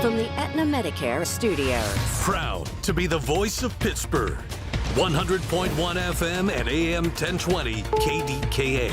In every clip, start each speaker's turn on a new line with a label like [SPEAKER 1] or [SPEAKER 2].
[SPEAKER 1] from the Aetna Medicare studios.
[SPEAKER 2] Proud to be the voice of Pittsburgh. 100.1 FM and AM 1020 KDKA.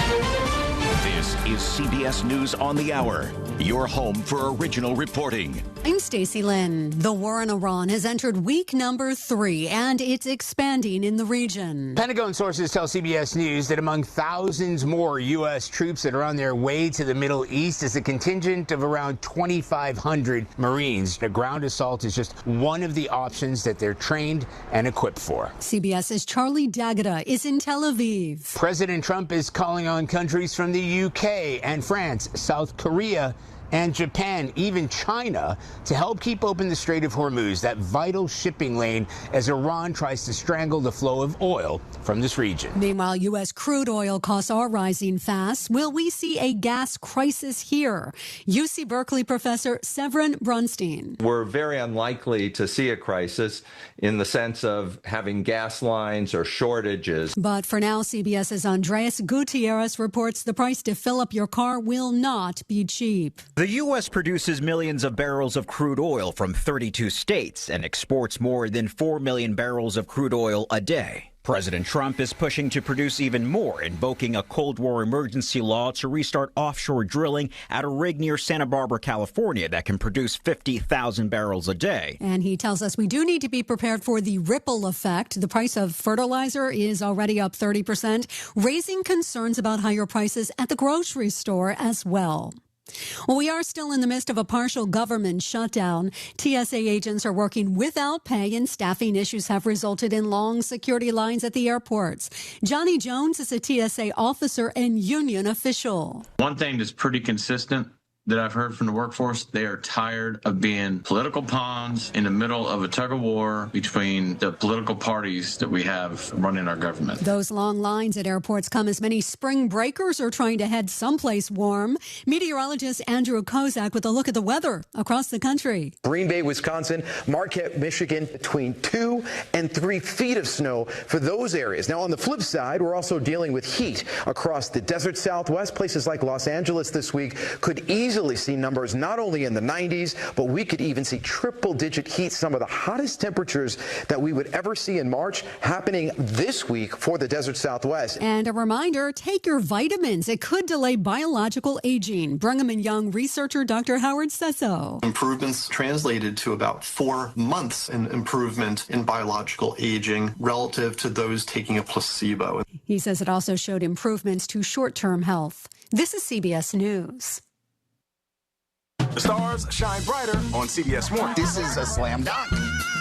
[SPEAKER 3] This is CBS News on the Hour, your home for original reporting.
[SPEAKER 4] I'm Stacey Lynn. The war in Iran has entered week number 3, and it's expanding in the region.
[SPEAKER 5] Pentagon sources tell CBS News that among thousands more U.S. troops that are on their way to the Middle East is a contingent of around 2,500 Marines. The ground assault is just one of the options that they're trained and equipped for.
[SPEAKER 4] CBS's Charlie D'Agata is in Tel Aviv.
[SPEAKER 5] President Trump is calling on countries from the UK and France, South Korea, and Japan, even China, to help keep open the Strait of Hormuz, that vital shipping lane, as Iran tries to strangle the flow of oil from this region.
[SPEAKER 4] Meanwhile, U.S. crude oil costs are rising fast. Will we see a gas crisis here? UC Berkeley professor Severin Brunstein.
[SPEAKER 6] We're very unlikely to see a crisis in the sense of having gas lines or shortages.
[SPEAKER 4] But for now, CBS's Andreas Gutierrez reports the price to fill up your car will not be cheap.
[SPEAKER 7] The U.S. produces millions of barrels of crude oil from 32 states and exports more than 4 million barrels of crude oil a day. President Trump is pushing to produce even more, invoking a Cold War emergency law to restart offshore drilling at a rig near Santa Barbara, California, that can produce 50,000 barrels a day.
[SPEAKER 4] And he tells us we do need to be prepared for the ripple effect. The price of fertilizer is already up 30%, raising concerns about higher prices at the grocery store as well. Well, we are still in the midst of a partial government shutdown. TSA agents are working without pay, and staffing issues have resulted in long security lines at the airports. Johnny Jones is a TSA officer and union official.
[SPEAKER 8] One thing that's pretty consistent that I've heard from the workforce, they are tired of being political pawns in the middle of a tug of war between the political parties that we have running our government.
[SPEAKER 4] Those long lines at airports come as many spring breakers are trying to head someplace warm. Meteorologist Andrew Kozak with a look at the weather across the country.
[SPEAKER 9] Green Bay, Wisconsin, Marquette, Michigan, between 2 and 3 feet of snow for those areas. Now, on the flip side, we're also dealing with heat across the desert Southwest. Places like Los Angeles this week could easily see numbers not only in the 90s, but we could even see triple-digit heat, some of the hottest temperatures that we would ever see in March happening this week for the desert Southwest.
[SPEAKER 4] And a reminder, take your vitamins. It could delay biological aging. Brigham and Young researcher Dr. Howard says so.
[SPEAKER 10] Improvements translated to about 4 months in improvement in biological aging relative to those taking a placebo.
[SPEAKER 4] He says it also showed improvements to short-term health. This is CBS News.
[SPEAKER 11] The stars shine brighter on CBS Morning.
[SPEAKER 12] This is a slam dunk.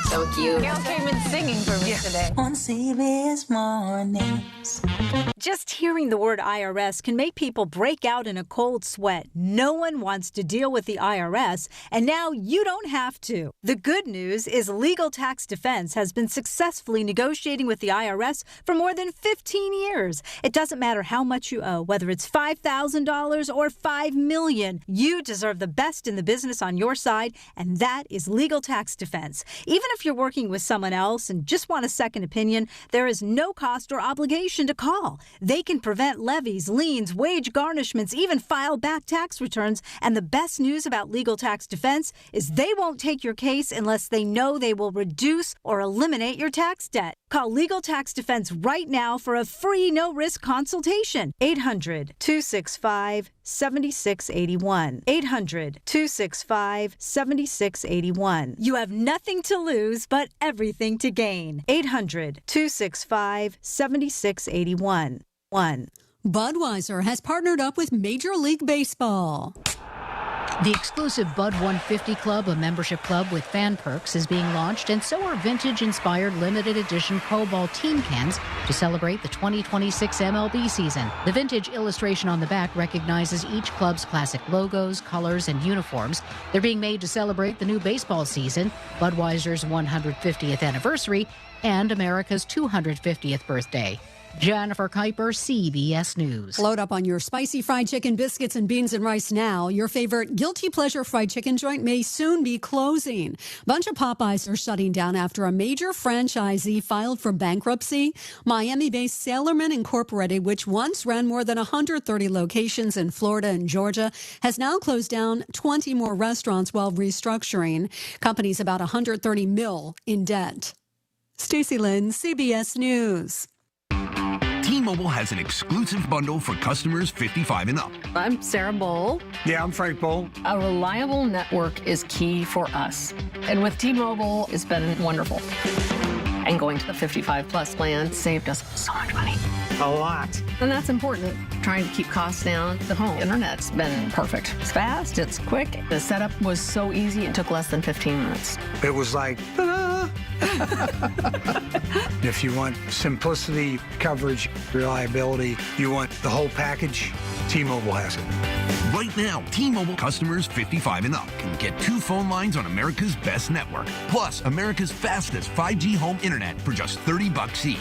[SPEAKER 13] So cute. Gail came in singing for me today.
[SPEAKER 14] On CBS Mornings.
[SPEAKER 15] Just hearing the word IRS can make people break out in a cold sweat. No one wants to deal with the IRS, and now you don't have to. The good news is Legal Tax Defense has been successfully negotiating with the IRS for more than 15 years. It doesn't matter how much you owe, whether it's $5,000 or $5 million. You deserve the best in the business on your side, and that is Legal Tax Defense. Even if you're working with someone else and just want a second opinion, there is no cost or obligation to call. They can prevent levies, liens, wage garnishments, even file back tax returns. And the best news about Legal Tax Defense is they won't take your case unless they know they will reduce or eliminate your tax debt. Call Legal Tax Defense right now for a free no-risk consultation. 800-265-7681. 800-265-7681. You have nothing to lose, but everything to gain. 800-265-7681.
[SPEAKER 4] Budweiser has partnered up with Major League Baseball.
[SPEAKER 16] The exclusive Bud 150 Club, a membership club with fan perks, is being launched, and so are vintage-inspired limited edition Pro Ball team cans to celebrate the 2026 MLB season. The vintage illustration on the back recognizes each club's classic logos, colors, and uniforms. They're being made to celebrate the new baseball season, Budweiser's 150th anniversary, and America's 250th birthday. Jennifer Kuiper, CBS News.
[SPEAKER 4] Load up on your spicy fried chicken, biscuits, and beans and rice now. Your favorite guilty pleasure fried chicken joint may soon be closing. A bunch of Popeyes are shutting down after a major franchisee filed for bankruptcy. Miami-based Sailorman Incorporated, which once ran more than 130 locations in Florida and Georgia, has now closed down 20 more restaurants while restructuring. Company's about $130 million in debt. Stacey Lynn, CBS News.
[SPEAKER 12] T-Mobile has an exclusive bundle for customers 55 and up.
[SPEAKER 17] I'm Sarah Bowl.
[SPEAKER 18] Yeah, I'm Frank Bowl.
[SPEAKER 17] A reliable network is key for us. And with T-Mobile, it's been wonderful. And going to the 55 plus plan saved us so much money.
[SPEAKER 18] A lot.
[SPEAKER 17] And that's important. Trying to keep costs down. The home internet's been perfect. It's fast, it's quick. The setup was so easy, it took less than 15 minutes.
[SPEAKER 18] It was like, ta-da! If you want simplicity, coverage, reliability, you want the whole package, T-Mobile has it.
[SPEAKER 12] Right now, T-Mobile customers 55 and up can get 2 phone lines on America's best network, plus America's fastest 5G home internet for just $30 each.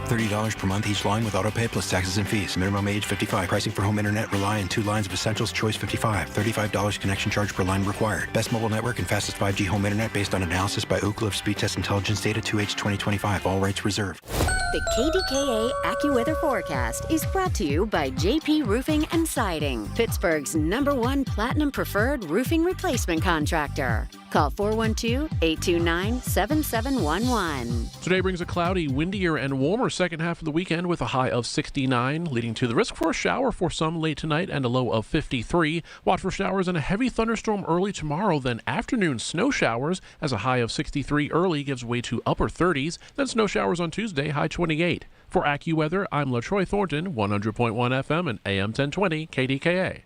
[SPEAKER 19] $30 per month each line with autopay plus taxes and fees. Minimum age 55. Pricing for home internet rely on 2 lines of Essentials Choice 55. $35 connection charge per line required. Best mobile network and fastest 5G home internet based on analysis by Ookla of Speed Test Intelligence data 2H 2025. All rights reserved.
[SPEAKER 1] The KDKA AccuWeather forecast is brought to you by JP Roofing and Siding, Pittsburgh's #1 Platinum Preferred Roofing Replacement Contractor. Call 412-829-7711.
[SPEAKER 20] Today brings a cloudy, windier, and warmer second half of the weekend with a high of 69, leading to the risk for a shower for some late tonight and a low of 53. Watch for showers and a heavy thunderstorm early tomorrow, then afternoon snow showers as a high of 63 early gives way to upper 30s, then snow showers on Tuesday, high 28. For AccuWeather, I'm LaTroy Thornton, 100.1 FM and AM 1020 KDKA.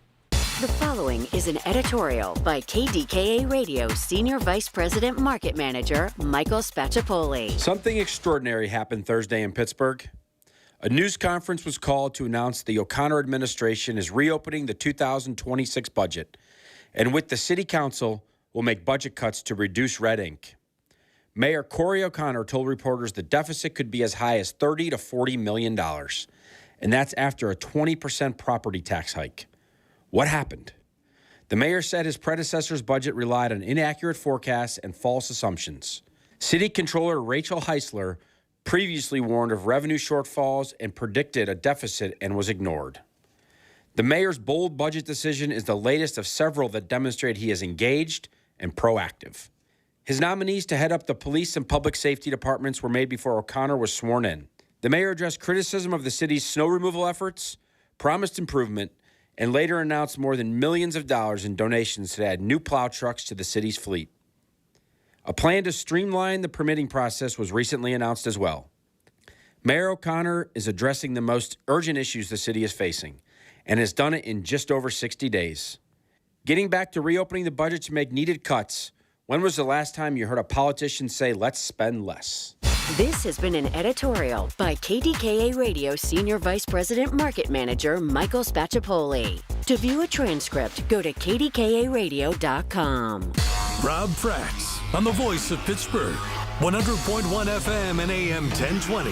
[SPEAKER 1] The following is an editorial by KDKA Radio Senior Vice President Market Manager Michael Spacciapoli.
[SPEAKER 21] Something extraordinary happened Thursday in Pittsburgh. A news conference was called to announce the O'Connor administration is reopening the 2026 budget, and with the City Council will make budget cuts to reduce red ink. Mayor Corey O'Connor told reporters the deficit could be as high as $30 to $40 million, and that's after a 20% property tax hike. What happened? The mayor said his predecessor's budget relied on inaccurate forecasts and false assumptions. City Controller Rachel Heisler previously warned of revenue shortfalls and predicted a deficit and was ignored. The mayor's bold budget decision is the latest of several that demonstrate he is engaged and proactive. His nominees to head up the police and public safety departments were made before O'Connor was sworn in. The mayor addressed criticism of the city's snow removal efforts, promised improvement, and later announced more than millions of dollars in donations to add new plow trucks to the city's fleet. A plan to streamline the permitting process was recently announced as well. Mayor O'Connor is addressing the most urgent issues the city is facing and has done it in just over 60 days. Getting back to reopening the budget to make needed cuts, when was the last time you heard a politician say, let's spend less?
[SPEAKER 1] This has been an editorial by KDKA Radio Senior Vice President Market Manager Michael Spacciapoli. To view a transcript, go to kdkaradio.com.
[SPEAKER 2] Rob Fracks on the voice of Pittsburgh, 100.1 FM and AM 1020,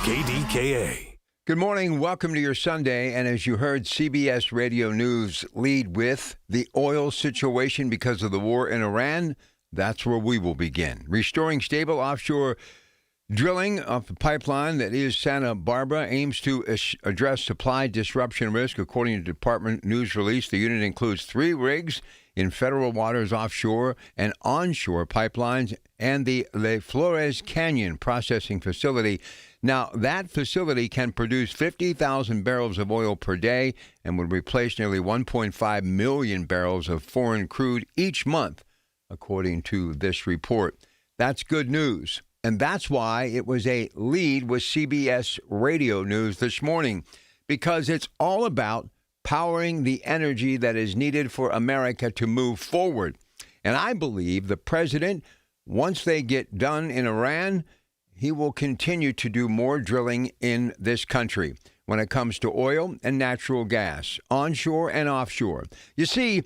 [SPEAKER 2] KDKA.
[SPEAKER 22] Good morning. Welcome to your Sunday. And as you heard CBS Radio News lead with the oil situation because of the war in Iran, that's where we will begin. Restoring stable offshore drilling of the pipeline that is Santa Barbara aims to address supply disruption risk. According to Department news release, the unit includes 3 rigs in federal waters offshore and onshore pipelines and the Le Flores Canyon processing facility. Now, that facility can produce 50,000 barrels of oil per day and would replace nearly 1.5 million barrels of foreign crude each month, according to this report. That's good news. And that's why it was a lead with CBS Radio News this morning, because it's all about powering the energy that is needed for America to move forward. And I believe the president, once they get done in Iran, he will continue to do more drilling in this country when it comes to oil and natural gas, onshore and offshore. You see,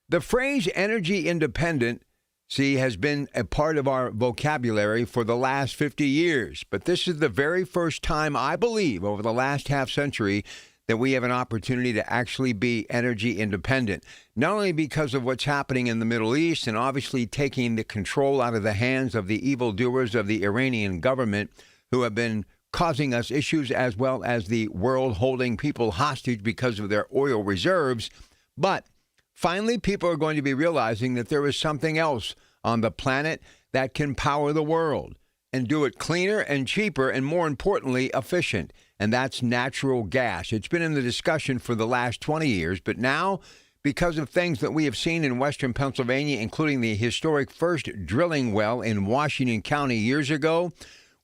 [SPEAKER 22] the phrase energy independent see, has been a part of our vocabulary for the last 50 years. But this is the very first time, I believe, over the last half century, that we have an opportunity to actually be energy independent, not only because of what's happening in the Middle East and obviously taking the control out of the hands of the evildoers of the Iranian government who have been causing us issues, as well as the world holding people hostage because of their oil reserves. But finally, people are going to be realizing that there is something else on the planet that can power the world and do it cleaner and cheaper and, more importantly, efficient. And that's natural gas. It's been in the discussion for the last 20 years, but now, because of things that we have seen in western Pennsylvania, including the historic first drilling well in Washington County years ago,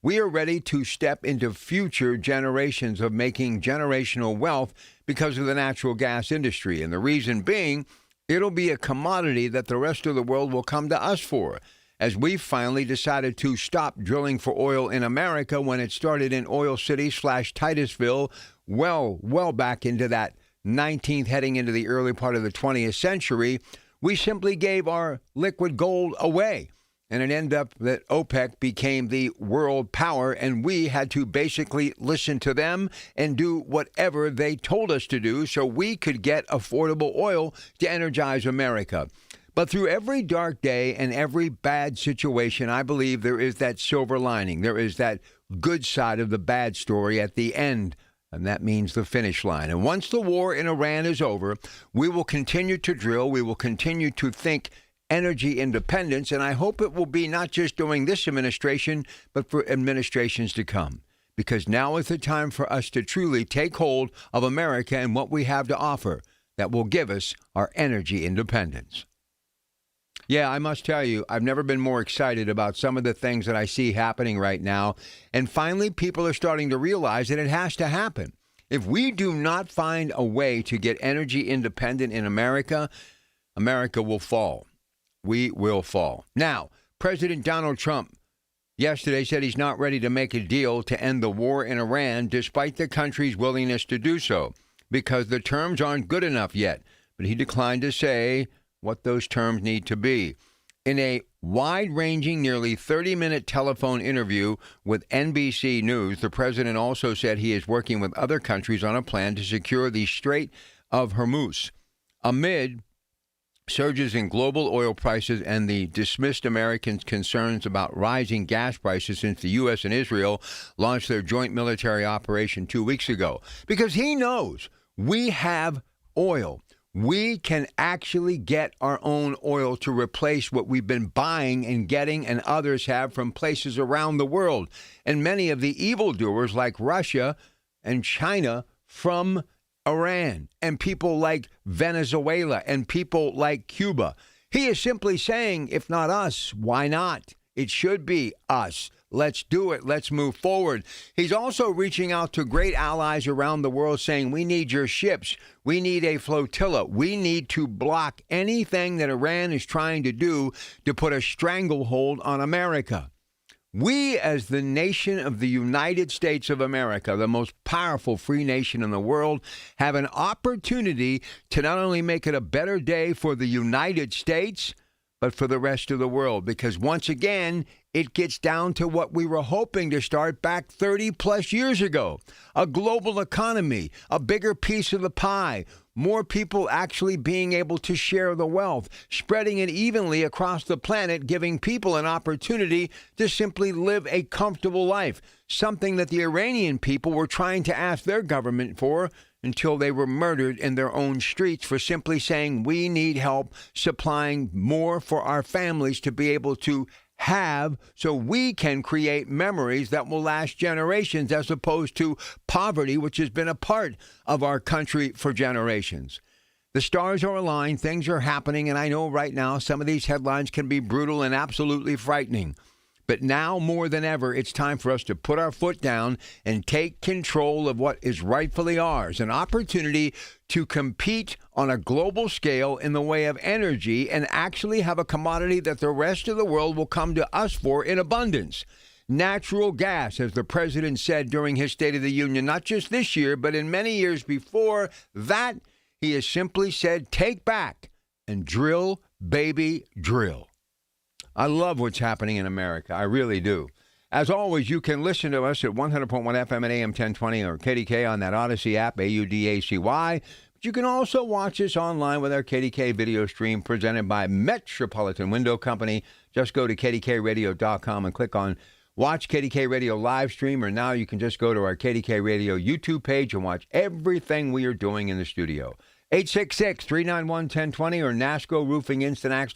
[SPEAKER 22] we are ready to step into future generations of making generational wealth because of the natural gas industry. And the reason being, it'll be a commodity that the rest of the world will come to us for, as we finally decided to stop drilling for oil in America when it started in Oil City / Titusville, well back into that 19th, heading into the early part of the 20th century. We simply gave our liquid gold away. And it ended up that OPEC became the world power, and we had to basically listen to them and do whatever they told us to do so we could get affordable oil to energize America. But through every dark day and every bad situation, I believe there is that silver lining. There is that good side of the bad story at the end, and that means the finish line. And once the war in Iran is over, we will continue to drill. We will continue to think energy independence, and I hope it will be not just during this administration, but for administrations to come. Because now is the time for us to truly take hold of America and what we have to offer that will give us our energy independence. Yeah, I must tell you, I've never been more excited about some of the things that I see happening right now. And finally, people are starting to realize that it has to happen. If we do not find a way to get energy independent in America, America will fall. We will fall. Now, President Donald Trump yesterday said he's not ready to make a deal to end the war in Iran, despite the country's willingness to do so, because the terms aren't good enough yet. But he declined to say what those terms need to be. In a wide-ranging, nearly 30-minute telephone interview with NBC News, the president also said he is working with other countries on a plan to secure the Strait of Hormuz. Amid surges in global oil prices and the dismissed Americans' concerns about rising gas prices since the U.S. and Israel launched their joint military operation 2 weeks ago. Because he knows we have oil. We can actually get our own oil to replace what we've been buying and getting, and others have, from places around the world. And many of the evildoers like Russia and China from Iran, and people like Venezuela and people like Cuba. He is simply saying, if not us, why not? It should be us. Let's do it. Let's move forward. He's also reaching out to great allies around the world saying, we need your ships. We need a flotilla. We need to block anything that Iran is trying to do to put a stranglehold on America. We, as the nation of the United States of America, the most powerful free nation in the world, have an opportunity to not only make it a better day for the United States, but for the rest of the world. Because once again, it gets down to what we were hoping to start back 30 plus years ago. A global economy, a bigger piece of the pie, more people actually being able to share the wealth, spreading it evenly across the planet, giving people an opportunity to simply live a comfortable life, something that the Iranian people were trying to ask their government for until they were murdered in their own streets for simply saying, we need help supplying more for our families to be able to have so we can create memories that will last generations, as opposed to poverty, which has been a part of our country for generations. The stars are aligned, things are happening, and I know right now some of these headlines can be brutal and absolutely frightening. But now more than ever, it's time for us to put our foot down and take control of what is rightfully ours, an opportunity to compete on a global scale in the way of energy and actually have a commodity that the rest of the world will come to us for in abundance. Natural gas, as the president said during his State of the Union, not just this year, but in many years before that, he has simply said, take back and drill, baby, drill. I love what's happening in America. I really do. As always, you can listen to us at 100.1 FM at AM 1020 or KDK on that Odyssey app, AUDACY. But you can also watch us online with our KDK video stream presented by Metropolitan Window Company. Just go to KDKRadio.com and click on Watch KDK Radio Livestream, or now you can just go to our KDK Radio YouTube page and watch everything we are doing in the studio. 866-391-1020 or NASCO Roofing Instant Access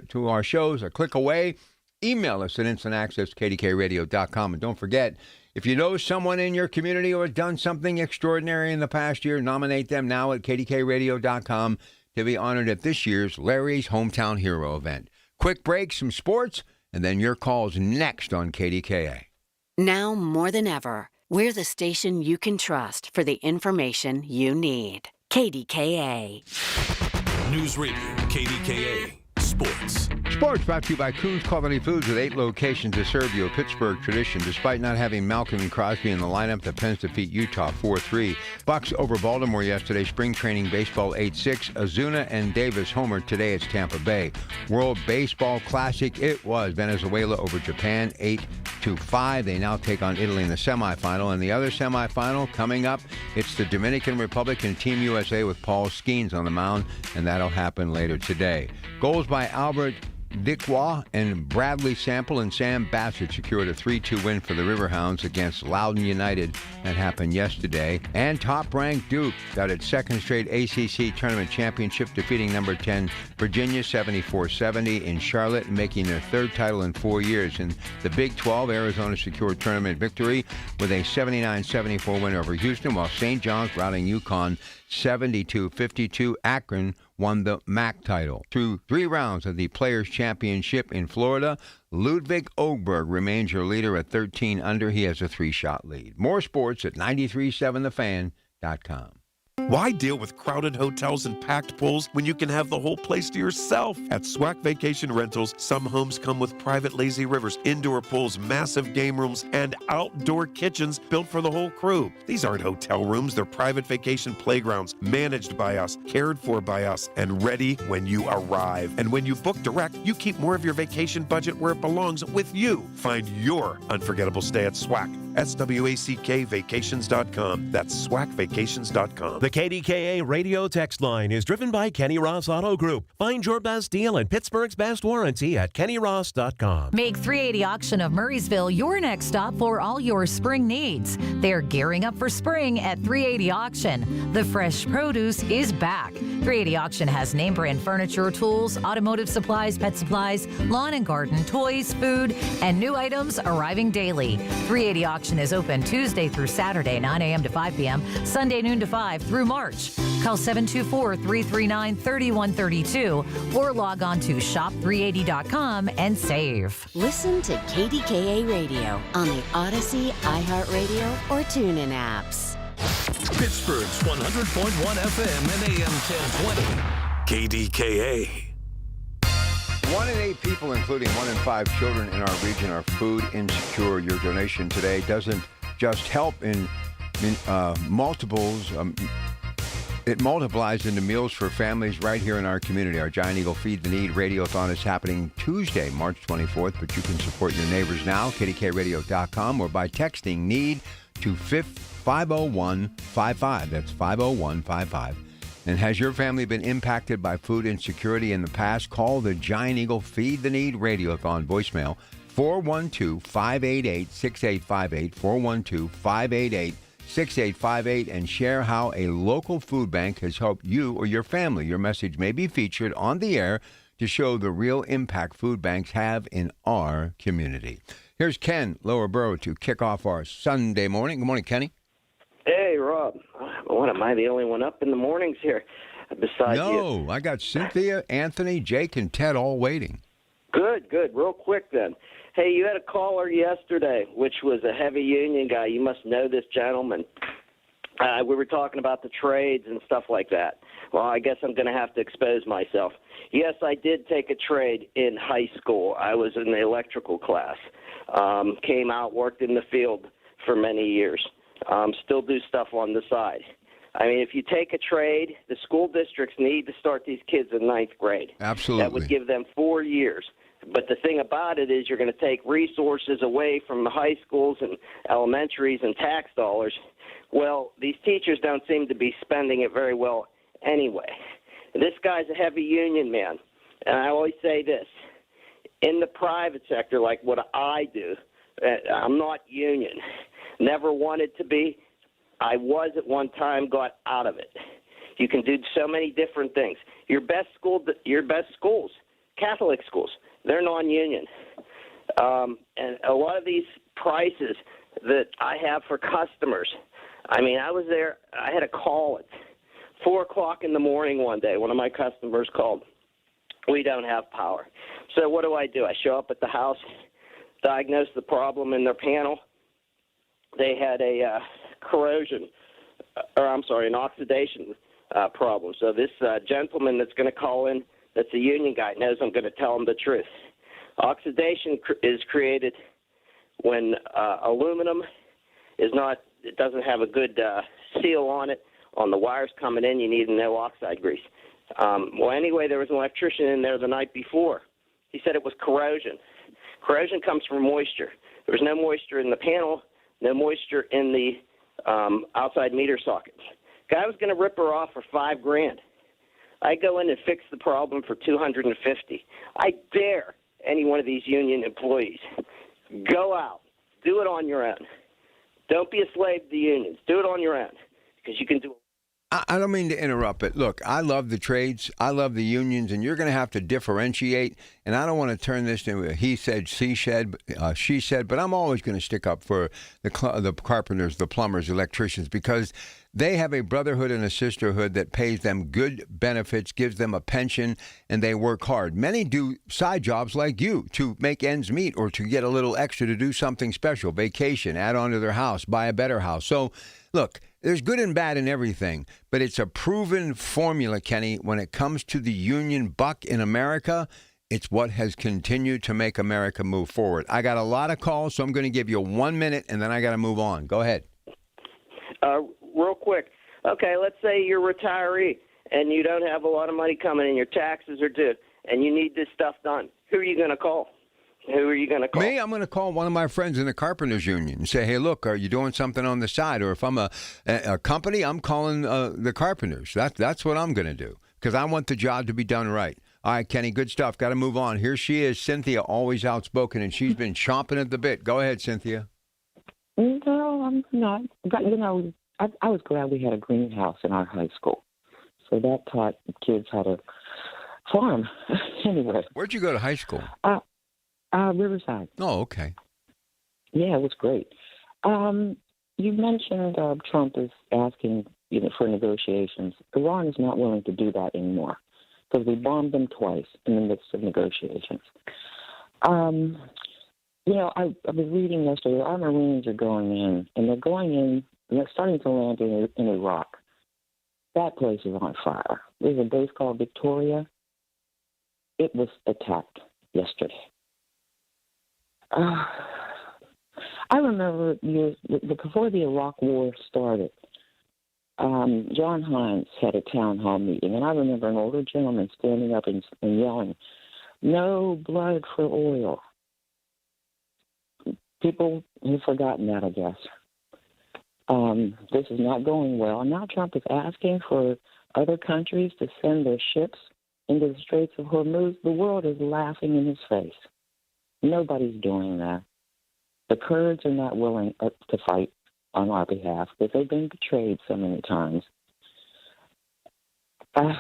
[SPEAKER 22] to our shows. A click away. Email us at instantacces@kdkradio.com. And don't forget, if you know someone in your community who has done something extraordinary in the past year, nominate them now at kdkradio.com to be honored at this year's Larry's Hometown Hero event. Quick break, some sports, and then your calls next on KDKA.
[SPEAKER 1] Now more than ever, we're the station you can trust for the information you need. KDKA.
[SPEAKER 2] News Radio, KDKA. Sports.
[SPEAKER 22] Sports brought to you by Coons Quality Foods with 8 locations to serve you a Pittsburgh tradition. Despite not having Malcolm and Crosby in the lineup, the Pens defeat Utah 4-3. Bucks over Baltimore yesterday. Spring training baseball 8-6. Ozuna and Davis homered. Today it's Tampa Bay. World Baseball Classic. It was Venezuela over Japan 8-5. They now take on Italy in the semifinal. And the other semifinal coming up, it's the Dominican Republic and Team USA with Paul Skeens on the mound, and that'll happen later today. Goals by Albert Dickois and Bradley Sample and Sam Bassett secured a 3-2 win for the Riverhounds against Loudoun United. That happened yesterday. And top-ranked Duke got its second straight ACC tournament championship, defeating number 10 Virginia 74-70 in Charlotte, making their third title in 4 years. In the Big 12, Arizona secured tournament victory with a 79-74 win over Houston, while St. John's routing UConn 72-52. Akron won the MAC title. Through 3 rounds of the Players' Championship in Florida, Ludwig Åberg remains your leader at 13 under. He has a 3-shot lead. More sports at 937thefan.com.
[SPEAKER 3] Why deal with crowded hotels and packed pools when you can have the whole place to yourself? At SWAC Vacation Rentals, some homes come with private lazy rivers, indoor pools, massive game rooms, and outdoor kitchens built for the whole crew. These aren't hotel rooms, they're private vacation playgrounds, managed by us, cared for by us, and ready when you arrive. And when you book direct, you keep more of your vacation budget where it belongs, with you. Find your unforgettable stay at SWAC. SWACK Vacations.com. That's SWACvacations.com.
[SPEAKER 5] The KDKA radio text line is driven by Kenny Ross Auto Group. Find your best deal and Pittsburgh's best warranty at KennyRoss.com.
[SPEAKER 23] Make 380 Auction of Murraysville your next stop for all your spring needs. They're gearing up for spring at 380 Auction. The fresh produce is back. 380 Auction has name brand furniture, tools, automotive supplies, pet supplies, lawn and garden, toys, food, and new items arriving daily. 380 Auction is open Tuesday through Saturday, 9 a.m. to 5 p.m., Sunday noon to 5 through March. Call 724-339-3132 or log on to shop380.com and save.
[SPEAKER 1] Listen to KDKA Radio on the Odyssey, iHeartRadio, or TuneIn apps.
[SPEAKER 2] Pittsburgh's 100.1 FM and AM 1020. KDKA.
[SPEAKER 22] 1 in 8 people, including 1 in 5 children in our region, are food insecure. Your donation today doesn't just help in multiples. It multiplies into meals for families right here in our community. Our Giant Eagle Feed the Need Radiothon is happening Tuesday, March 24th, but you can support your neighbors now, kdkradio.com, or by texting NEED to 50155. That's 50155. And has your family been impacted by food insecurity in the past? Call the Giant Eagle Feed the Need Radiothon voicemail 412-588-6858, 412-588-6858, and share how a local food bank has helped you or your family. Your message may be featured on the air to show the real impact food banks have in our community. Here's Ken Lower Borough to kick off our Sunday morning. Good morning, Kenny.
[SPEAKER 24] Hey, Rob. What, am I the only one up in the mornings here besides you?
[SPEAKER 22] No, I got Cynthia, Anthony, Jake, and Ted all waiting.
[SPEAKER 24] Good. Real quick then. Hey, you had a caller yesterday, which was a heavy union guy. You must know this gentleman. We were talking about the trades and stuff like that. Well, I guess I'm going to have to expose myself. Yes, I did take a trade in high school. I was in the electrical class. Came out, worked in the field for many years. Still do stuff on the side. I mean, if you take a trade, the school districts need to start these kids in 9th grade.
[SPEAKER 22] Absolutely.
[SPEAKER 24] That would give them 4 years. But the thing about it is you're going to take resources away from the high schools and elementaries and tax dollars. Well, these teachers don't seem to be spending it very well anyway. This guy's a heavy union man. And I always say this. In the private sector, like what I do, I'm not union. Never wanted to be. I was at one time, got out of it. You can do so many different things. Your best schools, Catholic schools, they're non-union. And a lot of these prices that I have for customers, I mean, I was there, I had a call at 4 o'clock in the morning one day. One of my customers called. We don't have power. So what do? I show up at the house, diagnose the problem in their panel. They had a an oxidation problem. So this gentleman that's going to call in, that's a union guy, knows I'm going to tell him the truth. Oxidation is created when aluminum it doesn't have a good seal on it. On the wires coming in, you need no oxide grease. Well, anyway, there was an electrician in there the night before. He said it was corrosion. Corrosion comes from moisture. There was no moisture in the panel, no moisture in the outside meter sockets. Guy was going to rip her off for $5,000. I go in and fix the problem for $250. I dare any one of these union employees, go out, do it on your own. Don't be a slave to the unions. Do it on your own because you can do it.
[SPEAKER 22] I don't mean to interrupt, but look, I love the trades. I love the unions, and you're going to have to differentiate. And I don't want to turn this into a he said, she said, but I'm always going to stick up for the carpenters, the plumbers, electricians, because they have a brotherhood and a sisterhood that pays them good benefits, gives them a pension, and they work hard. Many do side jobs like you to make ends meet or to get a little extra to do something special, vacation, add on to their house, buy a better house. So, look, there's good and bad in everything, but it's a proven formula, Kenny, when it comes to the union buck in America. It's what has continued to make America move forward. I got a lot of calls, so I'm going to give you 1 minute, and then I got to move on. Go ahead.
[SPEAKER 24] Real quick. Okay, let's say you're a retiree and you don't have a lot of money coming in, your taxes are due, and you need this stuff done. Who are you going to call? Me?
[SPEAKER 22] I'm going to call one of my friends in the Carpenters Union and say, hey, look, are you doing something on the side? Or if I'm a company, I'm calling the Carpenters. That's what I'm going to do because I want the job to be done right. All right, Kenny, good stuff. Got to move on. Here she is, Cynthia, always outspoken, and she's been chomping at the bit. Go ahead, Cynthia.
[SPEAKER 6] No, I'm not. But, I was glad we had a greenhouse in our high school. So that taught kids how to farm. Anyway.
[SPEAKER 22] Where'd you go to high school?
[SPEAKER 6] Riverside.
[SPEAKER 22] Oh, okay.
[SPEAKER 6] Yeah, it was great. You mentioned Trump is asking for negotiations. Iran is not willing to do that anymore because we bombed them twice in the midst of negotiations. I was reading yesterday, our Marines are going in, and they're going in, and they're starting to land in Iraq. That place is on fire. There's a base called Victoria. It was attacked yesterday. I remember before the Iraq War started, John Hines had a town hall meeting, and I remember an older gentleman standing up and yelling, "No blood for oil." People have forgotten that, I guess. This is not going well. And now Trump is asking for other countries to send their ships into the Straits of Hormuz. The world is laughing in his face. Nobody's doing that. The Kurds are not willing to fight on our behalf because they've been betrayed so many times. I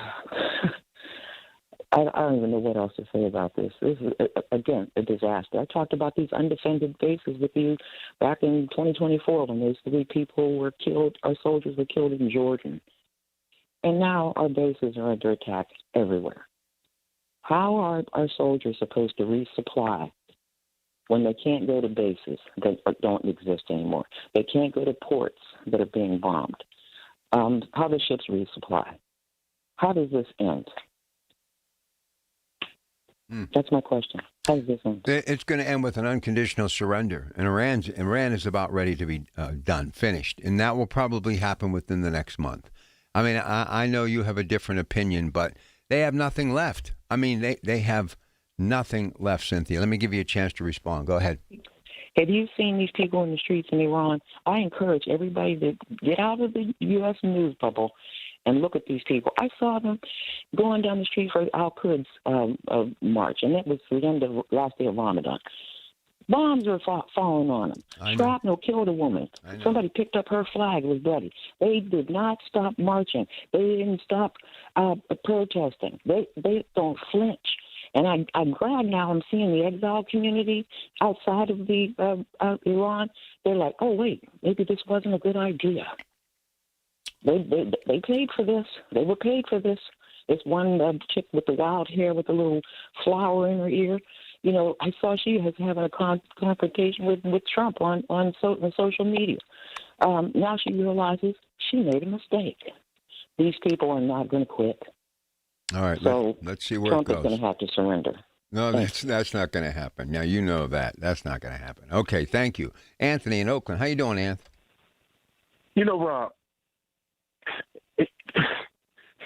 [SPEAKER 6] don't even know what else to say about this. This is, again, a disaster. I talked about these undefended bases with you back in 2024 when those 3 people were killed, our soldiers were killed in Jordan. And now our bases are under attack everywhere. How are our soldiers supposed to resupply when they can't go to bases that don't exist anymore? They can't go to ports that are being bombed. How do ships resupply? How does this end? That's my question. How does this end?
[SPEAKER 22] It's going to end with an unconditional surrender. And Iran is about ready to be done, finished. And that will probably happen within the next month. I mean, I know you have a different opinion, but they have nothing left. I mean, they have nothing left, Cynthia. Let me give you a chance to respond. Go ahead.
[SPEAKER 6] Have you seen these people in the streets in Iran? I encourage everybody to get out of the U.S. news bubble and look at these people. I saw them going down the street for Al-Quds march, and that was the end of last day of Ramadan. Bombs were falling on them. Shrapnel killed a woman. Somebody picked up her flag. It was bloody. They did not stop marching. They didn't stop protesting. They don't flinch. And I'm glad now I'm seeing the exile community outside of the Iran. They're like, oh, wait, maybe this wasn't a good idea. They paid for this. They were paid for this. This one chick with the wild hair with the little flower in her ear. You know, I saw she was having a confrontation with Trump on social media. Now she realizes she made a mistake. These people are not going to quit.
[SPEAKER 22] All right,
[SPEAKER 6] so
[SPEAKER 22] let's see where
[SPEAKER 6] Trump
[SPEAKER 22] it goes.
[SPEAKER 6] is going to have to surrender.
[SPEAKER 22] No, that's not going to happen. Now, you know that. That's not going to happen. Okay, thank you. Anthony in Oakland. How you doing, Anth?
[SPEAKER 7] You know, Rob,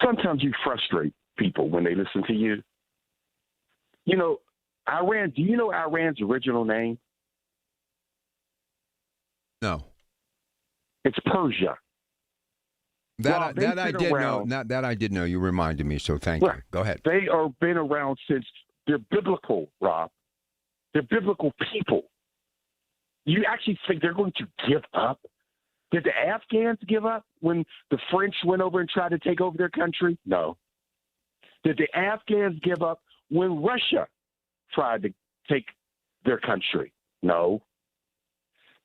[SPEAKER 7] sometimes you frustrate people when they listen to you. You know, Iran, do you know Iran's original name?
[SPEAKER 22] No.
[SPEAKER 7] It's Persia.
[SPEAKER 22] That I did know. Not that I did know. You reminded me, so thank you. Go ahead.
[SPEAKER 7] They are been around since they're biblical, Rob. They're biblical people. You actually think they're going to give up? Did the Afghans give up when the French went over and tried to take over their country? No. Did the Afghans give up when Russia tried to take their country? No.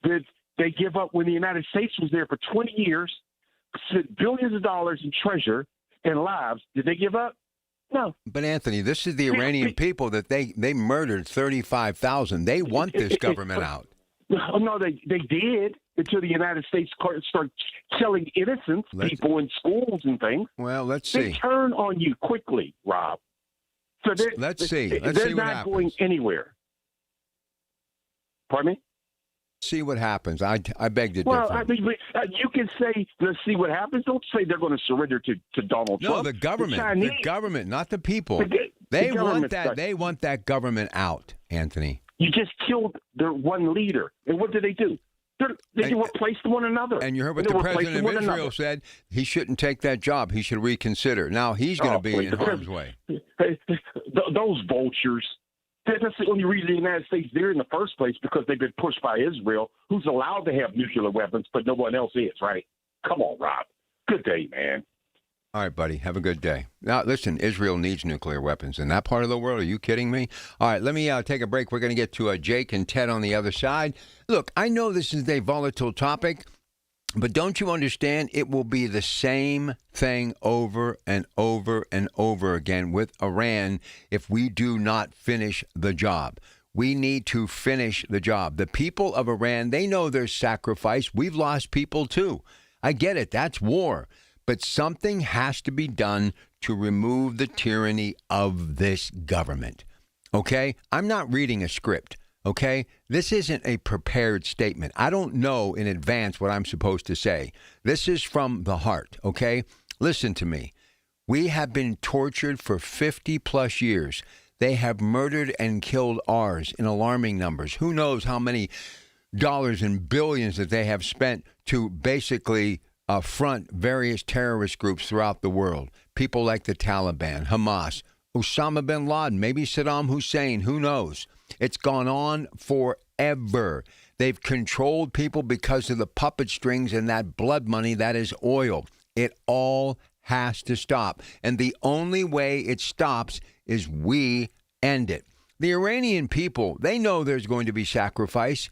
[SPEAKER 7] Did they give up when the United States was there for 20 years, spent billions of dollars in treasure and lives? Did they give up? No.
[SPEAKER 22] But, Anthony, this is the Iranian people that they murdered 35,000. They want this government out.
[SPEAKER 7] No, they did until the United States started killing innocent people in schools and things.
[SPEAKER 22] Well, let's see.
[SPEAKER 7] They turn on you quickly, Rob. So
[SPEAKER 22] let's see. Let's
[SPEAKER 7] they're
[SPEAKER 22] see what
[SPEAKER 7] not
[SPEAKER 22] happens.
[SPEAKER 7] going anywhere. Pardon me?
[SPEAKER 22] See what happens. I beg to differ.
[SPEAKER 7] Well, I mean, you can say, let's see what happens. Don't say they're going to surrender to Donald Trump.
[SPEAKER 22] No, the government. The government, not the people.
[SPEAKER 7] They
[SPEAKER 22] want that. They want that government out, Anthony.
[SPEAKER 7] You just killed their one leader. And what did they do? They replaced one another.
[SPEAKER 22] And you heard what the president of Israel said. He shouldn't take that job. He should reconsider. Now he's going to be in harm's way.
[SPEAKER 7] Those vultures. That's the only reason the United States is there in the first place, because they've been pushed by Israel, who's allowed to have nuclear weapons, but no one else is, right? Come on, Rob. Good day, man.
[SPEAKER 22] All right, buddy. Have a good day. Now, listen, Israel needs nuclear weapons in that part of the world. Are you kidding me? All right, let me take a break. We're going to get to Jake and Ted on the other side. Look, I know this is a volatile topic, but don't you understand? It will be the same thing over and over and over again with Iran if we do not finish the job. We need to finish the job. The people of Iran, they know there's sacrifice. We've lost people too. I get it. That's war. But something has to be done to remove the tyranny of this government. Okay? I'm not reading a script. Okay? This isn't a prepared statement. I don't know in advance what I'm supposed to say. This is from the heart. Okay? Listen to me. We have been tortured for 50 plus years. They have murdered and killed ours in alarming numbers. Who knows how many dollars and billions that they have spent to basically front various terrorist groups throughout the world. People like the Taliban, Hamas, Osama bin Laden, maybe Saddam Hussein, who knows? It's gone on forever. They've controlled people because of the puppet strings and that blood money that is oil. It all has to stop. And the only way it stops is we end it. The Iranian people, they know there's going to be sacrifice.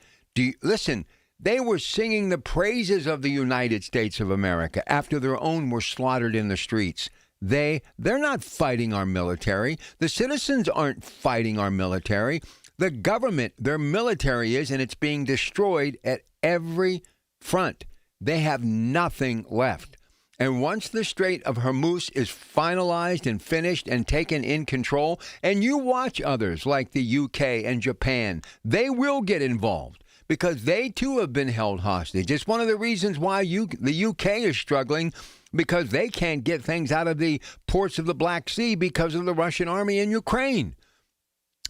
[SPEAKER 22] Listen, they were singing the praises of the United States of America after their own were slaughtered in the streets. They're not fighting our military. The citizens aren't fighting our military. The government, their military is, and it's being destroyed at every front. They have nothing left. And once the Strait of Hormuz is finalized and finished and taken in control, and you watch others like the UK and Japan, they will get involved, because they, too, have been held hostage. It's one of the reasons why the UK is struggling, because they can't get things out of the ports of the Black Sea because of the Russian army in Ukraine.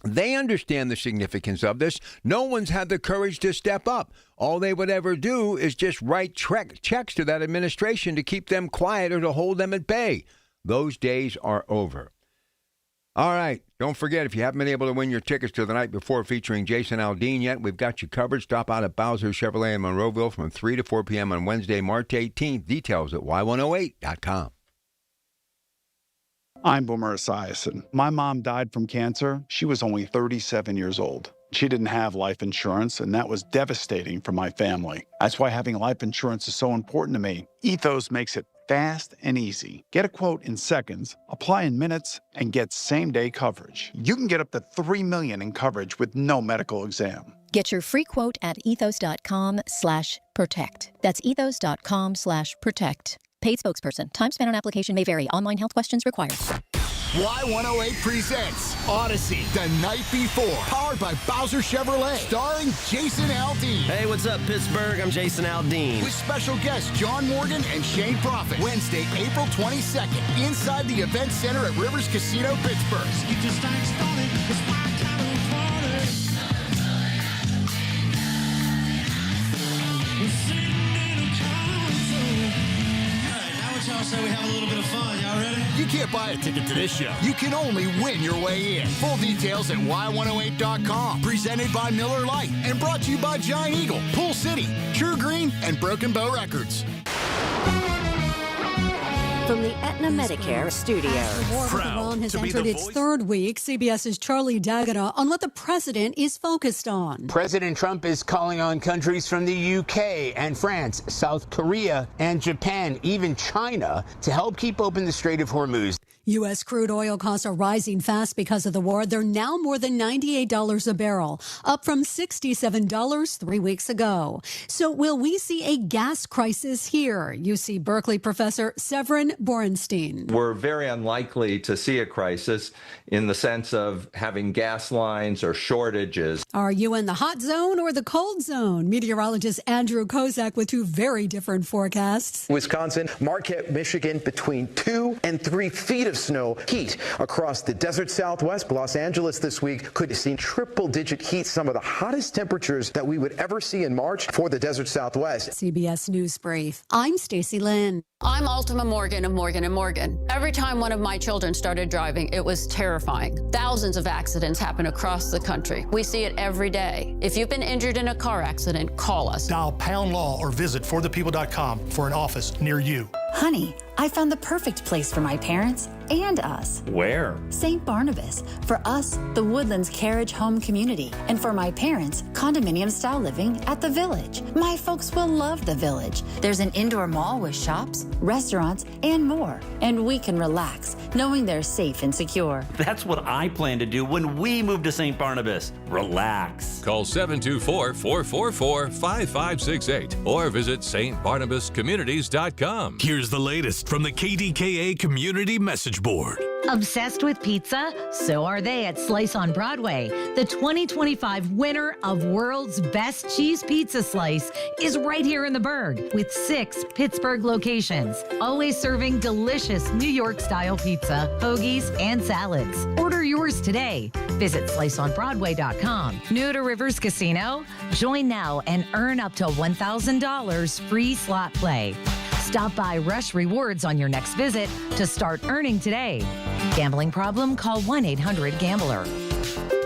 [SPEAKER 22] They understand the significance of this. No one's had the courage to step up. All they would ever do is just write checks to that administration to keep them quiet or to hold them at bay. Those days are over. All right. Don't forget, if you haven't been able to win your tickets to the night before featuring Jason Aldean yet, we've got you covered. Stop out at Bowser Chevrolet in Monroeville from 3 to 4 p.m. on Wednesday, March 18th. Details at y108.com.
[SPEAKER 8] I'm Boomer Esiason. My mom died from cancer. She was only 37 years old. She didn't have life insurance, and that was devastating for my family. That's why having life insurance is so important to me. Ethos makes it fast and easy. Get a quote in seconds, apply in minutes, and get same-day coverage. You can get up to $3 million in coverage with no medical exam.
[SPEAKER 9] Get your free quote at ethos.com/protect. That's ethos.com/protect. Paid spokesperson. Time spent on application may vary. Online health questions required.
[SPEAKER 10] Y108 presents Odyssey, The Night Before, powered by Bowser Chevrolet, starring Jason Aldean.
[SPEAKER 11] Hey, what's up, Pittsburgh? I'm Jason Aldean.
[SPEAKER 10] With special guests John Morgan and Shane Prophet. Wednesday, April 22nd, inside the Event Center at Rivers Casino, Pittsburgh. Get your start started. It's my kind of party. We're sitting in a console. All right, now what y'all say we have a little bit of fun. Y'all ready? You can't buy a ticket to this show. You can only win your way in. Full details at y108.com. Presented by Miller Lite and brought to you by Giant Eagle, Pool City, True Green, and Broken Bow Records.
[SPEAKER 1] From the Aetna Medicare studios.
[SPEAKER 4] War with Iran has entered its third week. CBS's Charlie D'Agata on what the president is focused on.
[SPEAKER 25] President Trump is calling on countries from the UK and France, South Korea and Japan, even China, to help keep open the Strait of Hormuz.
[SPEAKER 4] U.S. crude oil costs are rising fast because of the war. They're now more than $98 a barrel, up from $67 3 weeks ago. So will we see a gas crisis here? UC Berkeley professor Severin Borenstein.
[SPEAKER 26] We're very unlikely to see a crisis in the sense of having gas lines or shortages.
[SPEAKER 4] Are you in the hot zone or the cold zone? Meteorologist Andrew Kozak with two very different forecasts.
[SPEAKER 27] Wisconsin, Marquette, Michigan, between 2 and 3 feet of snow. Heat across the desert Southwest. Los Angeles this week could see triple-digit heat, some of the hottest temperatures that we would ever see in March for the desert Southwest.
[SPEAKER 4] CBS News Brief. I'm Stacey Lynn.
[SPEAKER 28] I'm Ultima Morgan of Morgan & Morgan. Every time one of my children started driving, it was terrifying. Thousands of accidents happen across the country. We see it every day. If you've been injured in a car accident, call us.
[SPEAKER 29] Dial #law or visit forthepeople.com for an office near you.
[SPEAKER 30] Honey, I found the perfect place for my parents and us.
[SPEAKER 26] Where?
[SPEAKER 30] St. Barnabas. For us, the Woodlands Carriage Home Community. And for my parents, condominium-style living at the Village. My folks will love the Village. There's an indoor mall with shops, restaurants, and more. And we can relax, knowing they're safe and secure.
[SPEAKER 31] That's what I plan to do when we move to St. Barnabas. Relax.
[SPEAKER 2] Call 724-444-5568 or visit stbarnabascommunities.com. Here's the latest from the KDKA Community Message Board.
[SPEAKER 23] Obsessed with pizza? So are they at Slice on Broadway. The 2025 winner of World's Best Cheese Pizza Slice is right here in the Berg with 6 Pittsburgh locations, always serving delicious New York-style pizza, hoagies, and salads. Order yours today. Visit sliceonbroadway.com. New to Rivers Casino? Join now and earn up to $1,000 free slot play. Stop by Rush Rewards on your next visit to start earning today. Gambling problem? Call 1-800-GAMBLER.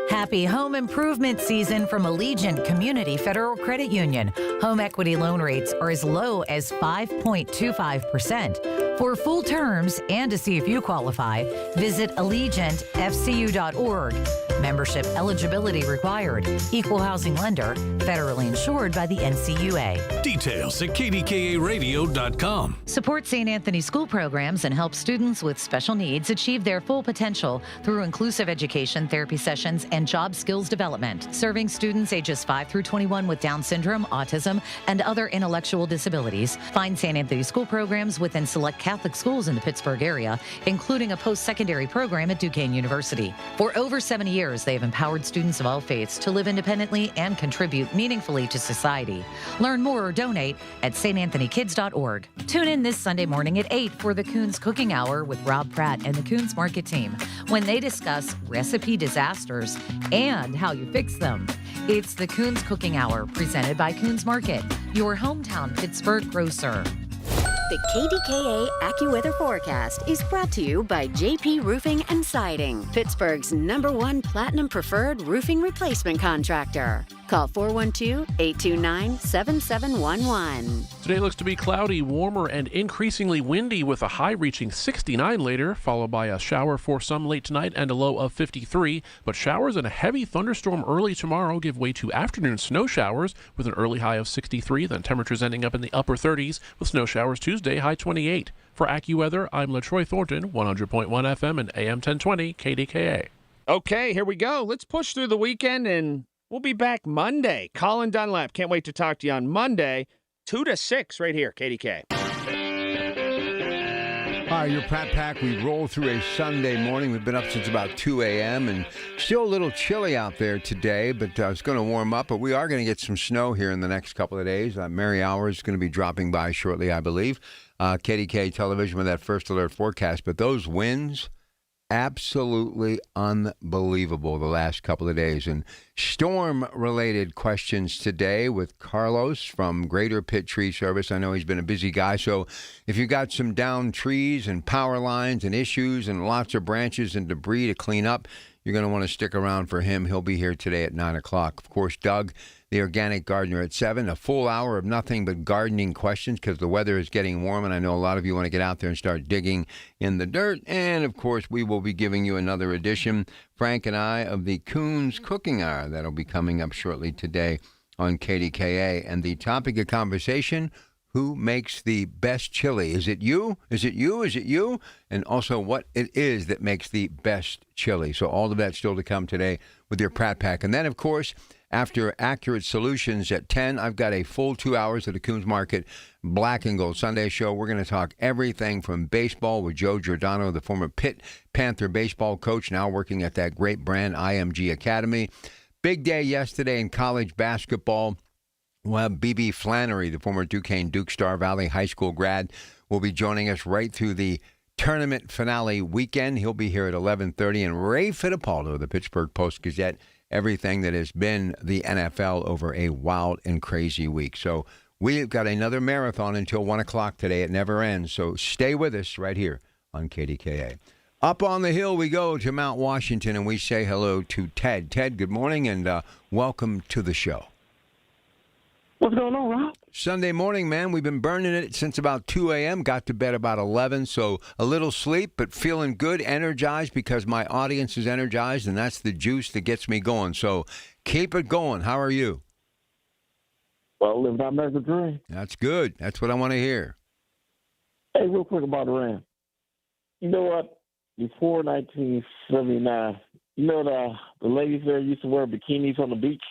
[SPEAKER 23] Happy home improvement season from Allegiant Community Federal Credit Union. Home equity loan rates are as low as 5.25%. For full terms and to see if you qualify, visit allegiantfcu.org. Membership eligibility required. Equal housing lender. Federally insured by the NCUA.
[SPEAKER 2] Details at kdkaradio.com.
[SPEAKER 23] Support St. Anthony school programs and help students with special needs achieve their full potential through inclusive education, therapy sessions, and job skills development. Serving students ages 5 through 21 with Down syndrome, autism, and other intellectual disabilities. Find St. Anthony school programs within select Catholic schools in the Pittsburgh area, including a post-secondary program at Duquesne University. For over 70 years, years, they have empowered students of all faiths to live independently and contribute meaningfully to society. Learn more or donate at StAnthonyKids.org. Tune in this Sunday morning at 8 for the Coons Cooking Hour with Rob Pratt and the Coons Market team when they discuss recipe disasters and how you fix them. It's the Coons Cooking Hour presented by Coons Market, your hometown Pittsburgh grocer.
[SPEAKER 1] The KDKA AccuWeather forecast is brought to you by JP Roofing and Siding, Pittsburgh's #1 Platinum Preferred Roofing Replacement Contractor. Call 412-829-7711.
[SPEAKER 3] Today looks to be cloudy, warmer, and increasingly windy with a high reaching 69 later, followed by a shower for some late tonight and a low of 53. But showers and a heavy thunderstorm early tomorrow give way to afternoon snow showers with an early high of 63, then temperatures ending up in the upper 30s with snow showers Tuesday, high 28. For AccuWeather, I'm LaTroy Thornton, 100.1 FM and AM 1020 KDKA.
[SPEAKER 12] Okay, here we go. Let's push through the weekend, and we'll be back Monday. Colin Dunlap, can't wait to talk to you on Monday, 2 to 6 right here, KDK.
[SPEAKER 22] Hi, your Pratt Pack. We roll through a Sunday morning. We've been up since about 2 a.m. and still a little chilly out there today, but it's going to warm up. But we are going to get some snow here in the next couple of days. Mary Hours is going to be dropping by shortly, I believe. KDK television with that first alert forecast. But those winds, absolutely unbelievable the last couple of days. And storm-related questions today with Carlos from Greater Pitt Tree Service. I know he's been a busy guy, so if you got some downed trees and power lines and issues and lots of branches and debris to clean up, you're going to want to stick around for him. He'll be here today at 9 o'clock. Of course, Doug, the organic gardener, at 7. A full hour of nothing but gardening questions because the weather is getting warm, and I know a lot of you want to get out there and start digging in the dirt. And, of course, we will be giving you another edition, Frank and I, of the Coons Cooking Hour. That'll be coming up shortly today on KDKA. And the topic of conversation, who makes the best chili? Is it you? Is it you? Is it you? And also what it is that makes the best chili. So all of that still to come today with your Pratt Pack. And then, of course, after Accurate Solutions at 10, I've got a full 2 hours of the Coons Market Black and Gold Sunday show. We're going to talk everything from baseball with Joe Giordano, the former Pitt Panther baseball coach, now working at that great brand IMG Academy. Big day yesterday in college basketball. Well, B.B. Flannery, the former Duquesne Duke Star Valley High School grad, will be joining us right through the tournament finale weekend. He'll be here at 11:30. And Ray Fittipaldo, the Pittsburgh Post-Gazette, everything that has been the NFL over a wild and crazy week. So we've got another marathon until 1 o'clock today. It never ends. So stay with us right here on KDKA. Up on the hill we go to Mount Washington, and we say hello to Ted. Ted, good morning, and welcome to the show.
[SPEAKER 7] What's going on, Rob?
[SPEAKER 22] Sunday morning, man. We've been burning it since about 2 a.m. Got to bed about 11, so a little sleep, but feeling good, energized because my audience is energized, and that's the juice that gets me going. So keep it going. How are you?
[SPEAKER 7] Well, living out American dream.
[SPEAKER 22] That's good. That's what I want to hear.
[SPEAKER 7] Hey, real quick about Iran. You know what? Before 1979, you know the ladies there used to wear bikinis on the beach?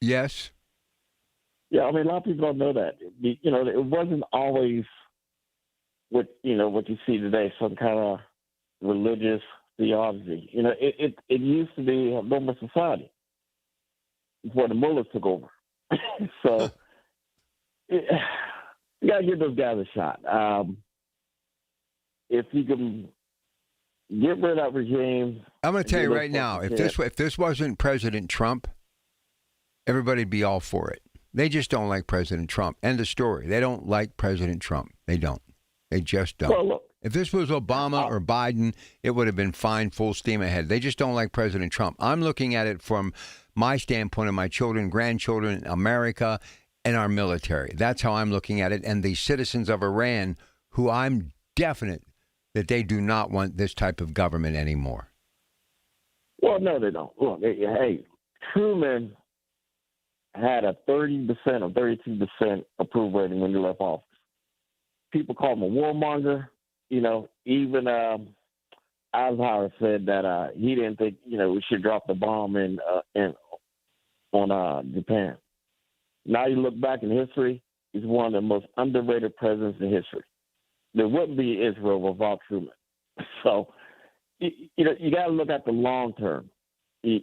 [SPEAKER 22] Yes.
[SPEAKER 7] Yeah, I mean, a lot of people don't know that. You know, it wasn't always what you see today, some kind of religious theology. You know, it used to be a normal society before the mullahs took over. So you got to give those guys a shot. If you can get rid of that regime.
[SPEAKER 22] I'm going to tell you right now, if this wasn't President Trump, everybody'd be all for it. They just don't like President Trump. End of story. They don't like President Trump. They don't. They just don't.
[SPEAKER 7] Well, look,
[SPEAKER 22] if this was Obama or Biden, it would have been fine, full steam ahead. They just don't like President Trump. I'm looking at it from my standpoint of my children, grandchildren, America, and our military. That's how I'm looking at it. And the citizens of Iran, who I'm definite that they do not want this type of government anymore.
[SPEAKER 7] Well, no, they don't. Look, hey, Truman had a 30% or 32% approval rating when he left office. People call him a warmonger. You know, even Eisenhower said that he didn't think, we should drop the bomb on Japan. Now you look back in history, he's one of the most underrated presidents in history. There wouldn't be Israel without Truman. So,
[SPEAKER 5] you got to look at the long term. You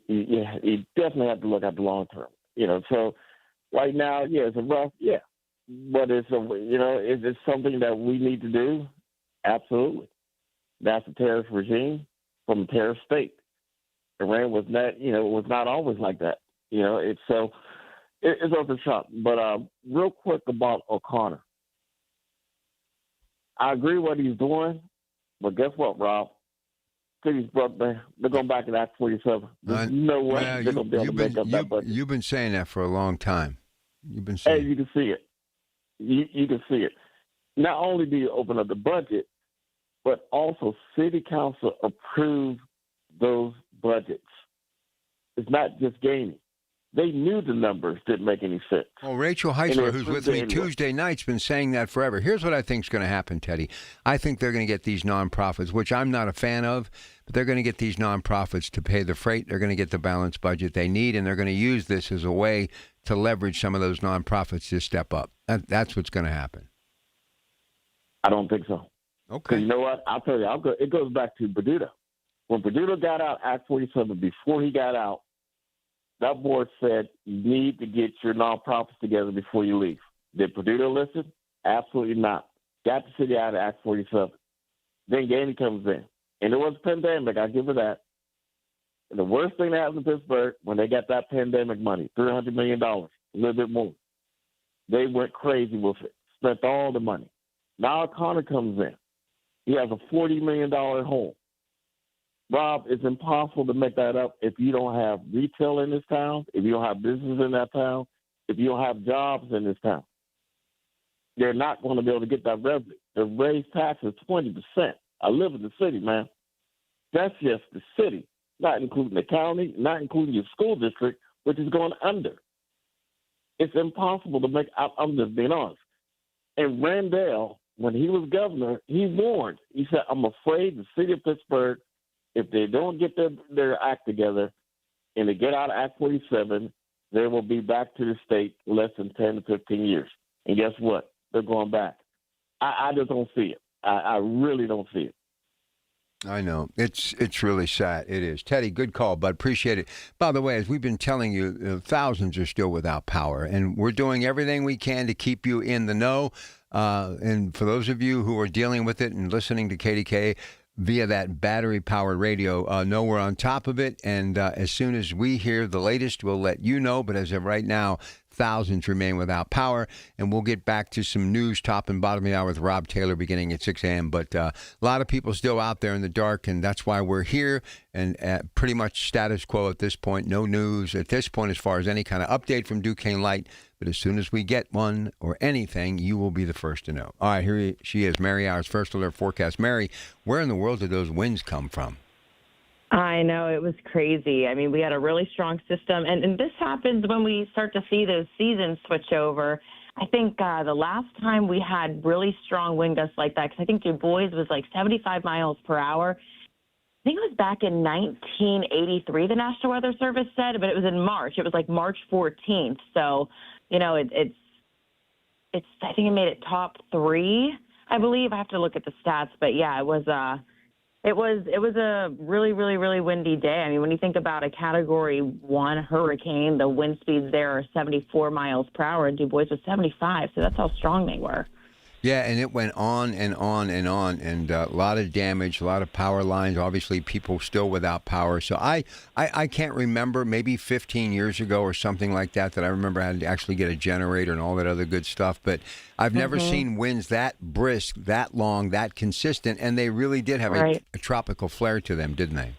[SPEAKER 5] definitely have to look at the long term. So right now, it's a rough, but is it something that we need to do? Absolutely. That's a terrorist regime from a terrorist state. Iran was not always like that. It's over the top. But real quick about O'Connor. I agree what he's doing, but guess what, Rob? City's they're going back to Act 47. There's no way they're going to be able to make up that budget.
[SPEAKER 22] You've been saying that for a long time. You've been saying.
[SPEAKER 5] Hey, you can see it. You can see it. Not only do you open up the budget, but also City Council approve those budgets. It's not just gaming. They knew the numbers didn't make any sense.
[SPEAKER 22] Well, Rachel Heisler, who's with me Tuesday night's been saying that forever. Here's what I think is going to happen, Teddy. I think they're going to get these nonprofits, which I'm not a fan of, but they're going to get these nonprofits to pay the freight. They're going to get the balanced budget they need, and they're going to use this as a way to leverage some of those nonprofits to step up. That's what's going to happen.
[SPEAKER 5] I don't think so.
[SPEAKER 22] Okay.
[SPEAKER 5] You know what? I'll tell you. It goes back to Peduto. When Peduto got out, Act 47, before he got out, that board said you need to get your nonprofits together before you leave. Did Peduto listen? Absolutely not. Got the city out of Act 47. Then Gainey comes in. And it was a pandemic, I give her that. And the worst thing that happened in Pittsburgh, when they got that pandemic money, $300 million, a little bit more, they went crazy with it, spent all the money. Now O'Connor comes in. He has a $40 million home. Rob, it's impossible to make that up if you don't have retail in this town, if you don't have business in that town, if you don't have jobs in this town. They're not going to be able to get that revenue. They raised taxes 20%. I live in the city, man. That's just the city, not including the county, not including your school district, which is going under. It's impossible to make – I'm just being honest. And Randall, when he was governor, he warned. He said, I'm afraid the city of Pittsburgh, if they don't get their act together and they get out of Act 47, they will be back to the state less than 10 to 15 years. And guess what? They're going back. I just don't see it. I really don't see it.
[SPEAKER 22] I know. It's really sad. It is. Teddy, good call, bud. Appreciate it. By the way, as we've been telling you, thousands are still without power, and we're doing everything we can to keep you in the know. And for those of you who are dealing with it and listening to KDKA via that battery-powered radio, know we're on top of it, and as soon as we hear the latest, we'll let you know. But as of right now, thousands remain without power, and we'll get back to some news top and bottom of the hour with Rob Taylor beginning at 6 a.m. But a lot of people still out there in the dark, and that's why we're here, and pretty much status quo at this point. No news at this point as far as any kind of update from Duquesne Light, but as soon as we get one or anything, you will be the first to know. All right, here she is, Mary Hour's First Alert Forecast. Mary, where in the world did those winds come from?
[SPEAKER 13] I know, it was crazy. I mean, we had a really strong system, and this happens when we start to see those seasons switch over. I think the last time we had really strong wind gusts like that, because I think Du Bois was like 75 miles per hour. I think it was back in 1983, the National Weather Service said, but it was in March. It was like March 14th. So, it's I think it made it top 3, I believe. I have to look at the stats, but yeah, it was a really, really, really windy day. I mean, when you think about a Category 1 hurricane, the wind speeds there are 74 miles per hour, and Du Bois was 75, so that's how strong they were.
[SPEAKER 22] Yeah, and it went on and on and on, and a lot of damage, a lot of power lines, obviously people still without power. So I can't remember, maybe 15 years ago or something like that I remember I had to actually get a generator and all that other good stuff. But I've never seen winds that brisk, that long, that consistent, and they really did have a tropical flair to them, didn't they?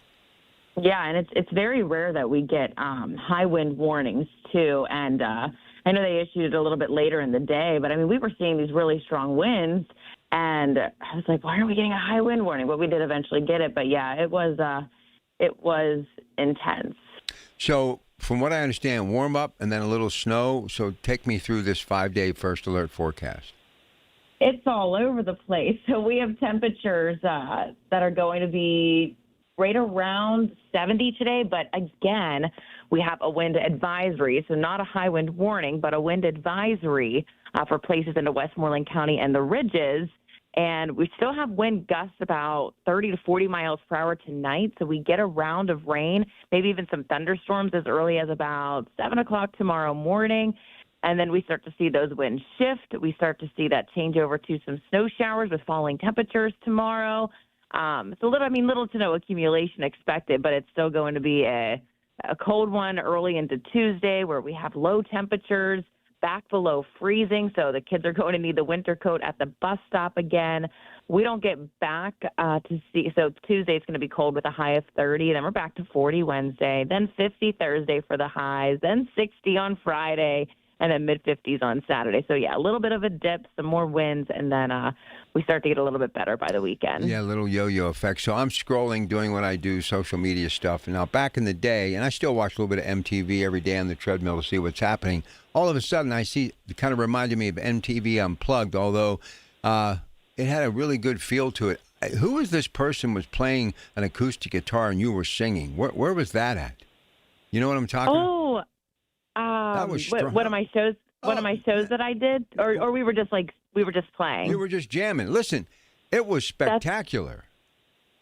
[SPEAKER 13] Yeah, and it's very rare that we get high wind warnings, too, and I know they issued it a little bit later in the day, but I mean, we were seeing these really strong winds, and I was like, why aren't we getting a high wind warning? But we did eventually get it. But yeah, it was intense.
[SPEAKER 22] So from what I understand, warm up and then a little snow. So take me through this 5-day First Alert forecast.
[SPEAKER 13] It's all over the place. So we have temperatures that are going to be right around 70 today, but again, we have a wind advisory, so not a high wind warning, but a wind advisory for places into Westmoreland County and the Ridges. And we still have wind gusts about 30 to 40 miles per hour tonight. So we get a round of rain, maybe even some thunderstorms as early as about 7 o'clock tomorrow morning. And then we start to see those winds shift. We start to see that change over to some snow showers with falling temperatures tomorrow. So little to no accumulation expected, but it's still going to be a cold one early into Tuesday where we have low temperatures back below freezing. So the kids are going to need the winter coat at the bus stop again. We don't get back so Tuesday it's going to be cold with a high of 30. Then we're back to 40 Wednesday, then 50 Thursday for the highs, then 60 on Friday, and then mid-50s on Saturday. So, yeah, a little bit of a dip, some more winds, and then we start to get a little bit better by the weekend.
[SPEAKER 22] Yeah, a little yo-yo effect. So I'm scrolling, doing what I do, social media stuff. And now back in the day, and I still watch a little bit of MTV every day on the treadmill to see what's happening. All of a sudden, I see, it kind of reminded me of MTV Unplugged, although it had a really good feel to it. Who was this person was playing an acoustic guitar and you were singing? Where was that at? You know what I'm talking about? That was strong.
[SPEAKER 13] One of my shows. One of my shows that I did, or we were just playing.
[SPEAKER 22] You were just jamming. Listen, it was spectacular.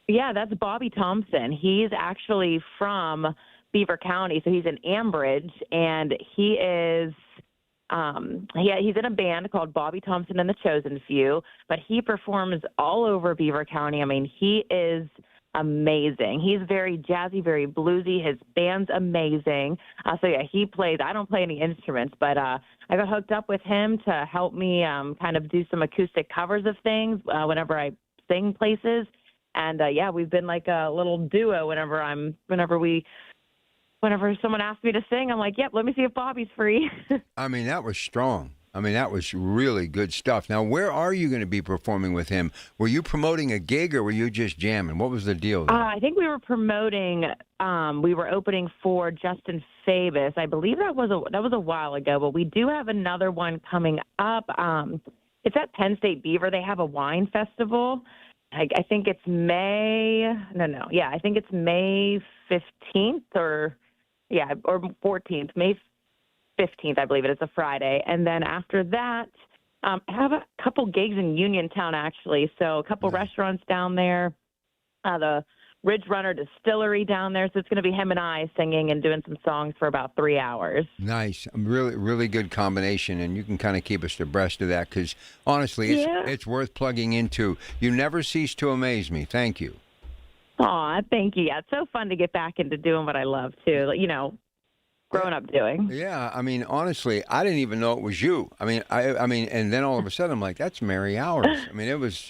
[SPEAKER 13] That's Bobby Thompson. He's actually from Beaver County, so he's in Ambridge, and he is. He's in a band called Bobby Thompson and the Chosen Few, but he performs all over Beaver County. I mean, he is amazing. He's very jazzy, very bluesy. His band's amazing. He plays. I don't play any instruments, but I got hooked up with him to help me kind of do some acoustic covers of things whenever I sing places. And we've been like a little duo whenever someone asks me to sing, I'm like, yep, let me see if Bobby's free.
[SPEAKER 22] I mean, that was strong. I mean, that was really good stuff. Now, where are you going to be performing with him? Were you promoting a gig or were you just jamming? What was the deal there?
[SPEAKER 13] I think we were promoting, we were opening for Justin Fabus. I believe that was a while ago, but we do have another one coming up. It's at Penn State Beaver. They have a wine festival. I think it's May 15th or 14th, May 15th, I believe it is, a Friday. And then after that, I have a couple gigs in Uniontown, actually. So a couple restaurants down there, the Ridge Runner Distillery down there. So it's going to be him and I singing and doing some songs for about 3 hours.
[SPEAKER 22] Nice. Really, really good combination. And you can kind of keep us abreast of that because, honestly, it's worth plugging into. You never cease to amaze me. Thank you.
[SPEAKER 13] Aw, thank you. Yeah, it's so fun to get back into doing what I love, too. Growing up doing.
[SPEAKER 22] Yeah, I mean, honestly, I didn't even know it was you. I mean, and then all of a sudden, I'm like, that's Mary Hours. I mean, it was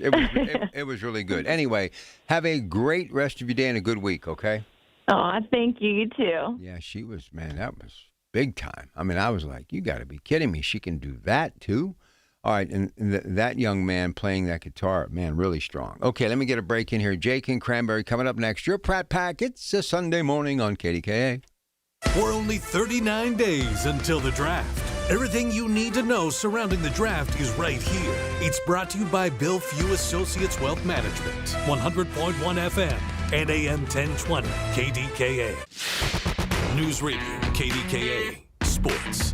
[SPEAKER 22] really good. Anyway, have a great rest of your day and a good week. Okay.
[SPEAKER 13] Oh, thank you. You too.
[SPEAKER 22] Yeah, she was. Man, that was big time. I mean, I was like, you got to be kidding me. She can do that too. All right, and that young man playing that guitar, man, really strong. Okay, let me get a break in here. Jake and Cranberry coming up next. Your Pratt Pack. It's a Sunday morning on KDKA.
[SPEAKER 2] We're only 39 days until the draft. Everything you need to know surrounding the draft is right here. It's brought to you by Bill Few Associates Wealth Management, 100.1 FM and AM 1020 KDKA. News Radio, KDKA, Sports.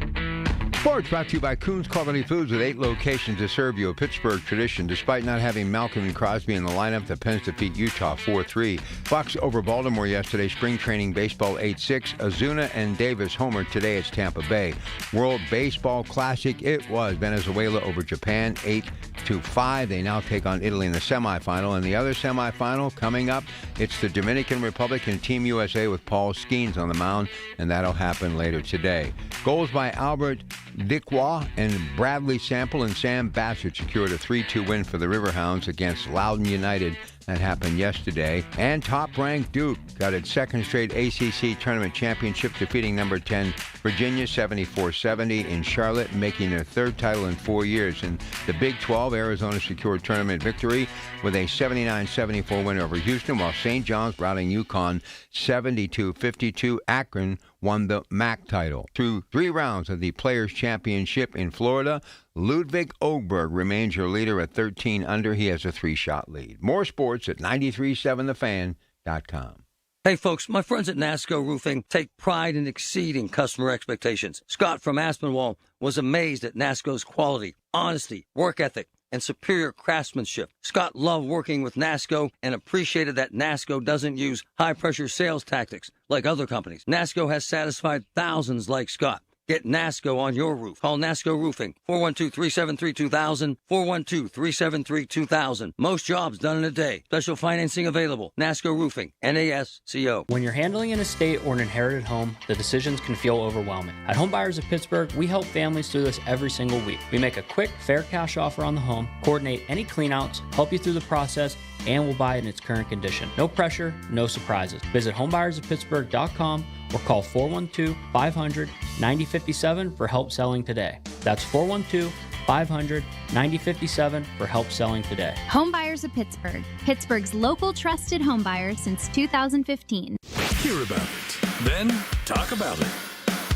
[SPEAKER 22] Sports brought to you by Coons Quality Foods with 8 locations to serve you. A Pittsburgh tradition. Despite not having Malcolm and Crosby in the lineup, the Pens defeat Utah 4-3. Bucks over Baltimore yesterday. Spring training baseball 8-6. Azuna and Davis homered. Today it's Tampa Bay. World Baseball Classic. It was Venezuela over Japan 8-5. They now take on Italy in the semifinal. And the other semifinal coming up, it's the Dominican Republic and Team USA with Paul Skeens on the mound. And that'll happen later today. Goals by Albert Dickois and Bradley Sample and Sam Bassett secured a 3-2 win for the Riverhounds against Loudoun United. That happened yesterday. And top-ranked Duke got its second straight ACC Tournament Championship, defeating number 10 Virginia 74-70 in Charlotte, making their third title in 4 years. In the Big 12, Arizona secured tournament victory with a 79-74 win over Houston, while St. John's routing UConn 72-52. Akron won the MAC title. Through 3 rounds of the Players' Championship in Florida, Ludwig Åberg remains your leader at 13 under. He has a 3-shot lead. More sports at 937thefan.com.
[SPEAKER 6] Hey, folks, my friends at NASCO Roofing take pride in exceeding customer expectations. Scott from Aspinwall was amazed at NASCO's quality, honesty, work ethic, and superior craftsmanship. Scott loved working with NASCO and appreciated that NASCO doesn't use high-pressure sales tactics like other companies. NASCO has satisfied thousands like Scott. Get NASCO on your roof. Call NASCO Roofing, 412-373-2000, 412-373-2000. Most jobs done in a day. Special financing available. NASCO Roofing, NASCO.
[SPEAKER 8] When you're handling an estate or an inherited home, the decisions can feel overwhelming. At Home Buyers of Pittsburgh, we help families through this every single week. We make a quick, fair cash offer on the home, coordinate any cleanouts, help you through the process, and we'll buy it in its current condition. No pressure, no surprises. Visit homebuyersoftpittsburgh.com or call 412-500-9057 for help selling today. That's 412-500-9057 for help selling today.
[SPEAKER 9] Home Buyers of Pittsburgh, Pittsburgh's local trusted home buyers since 2015.
[SPEAKER 2] Hear about it, then talk about it.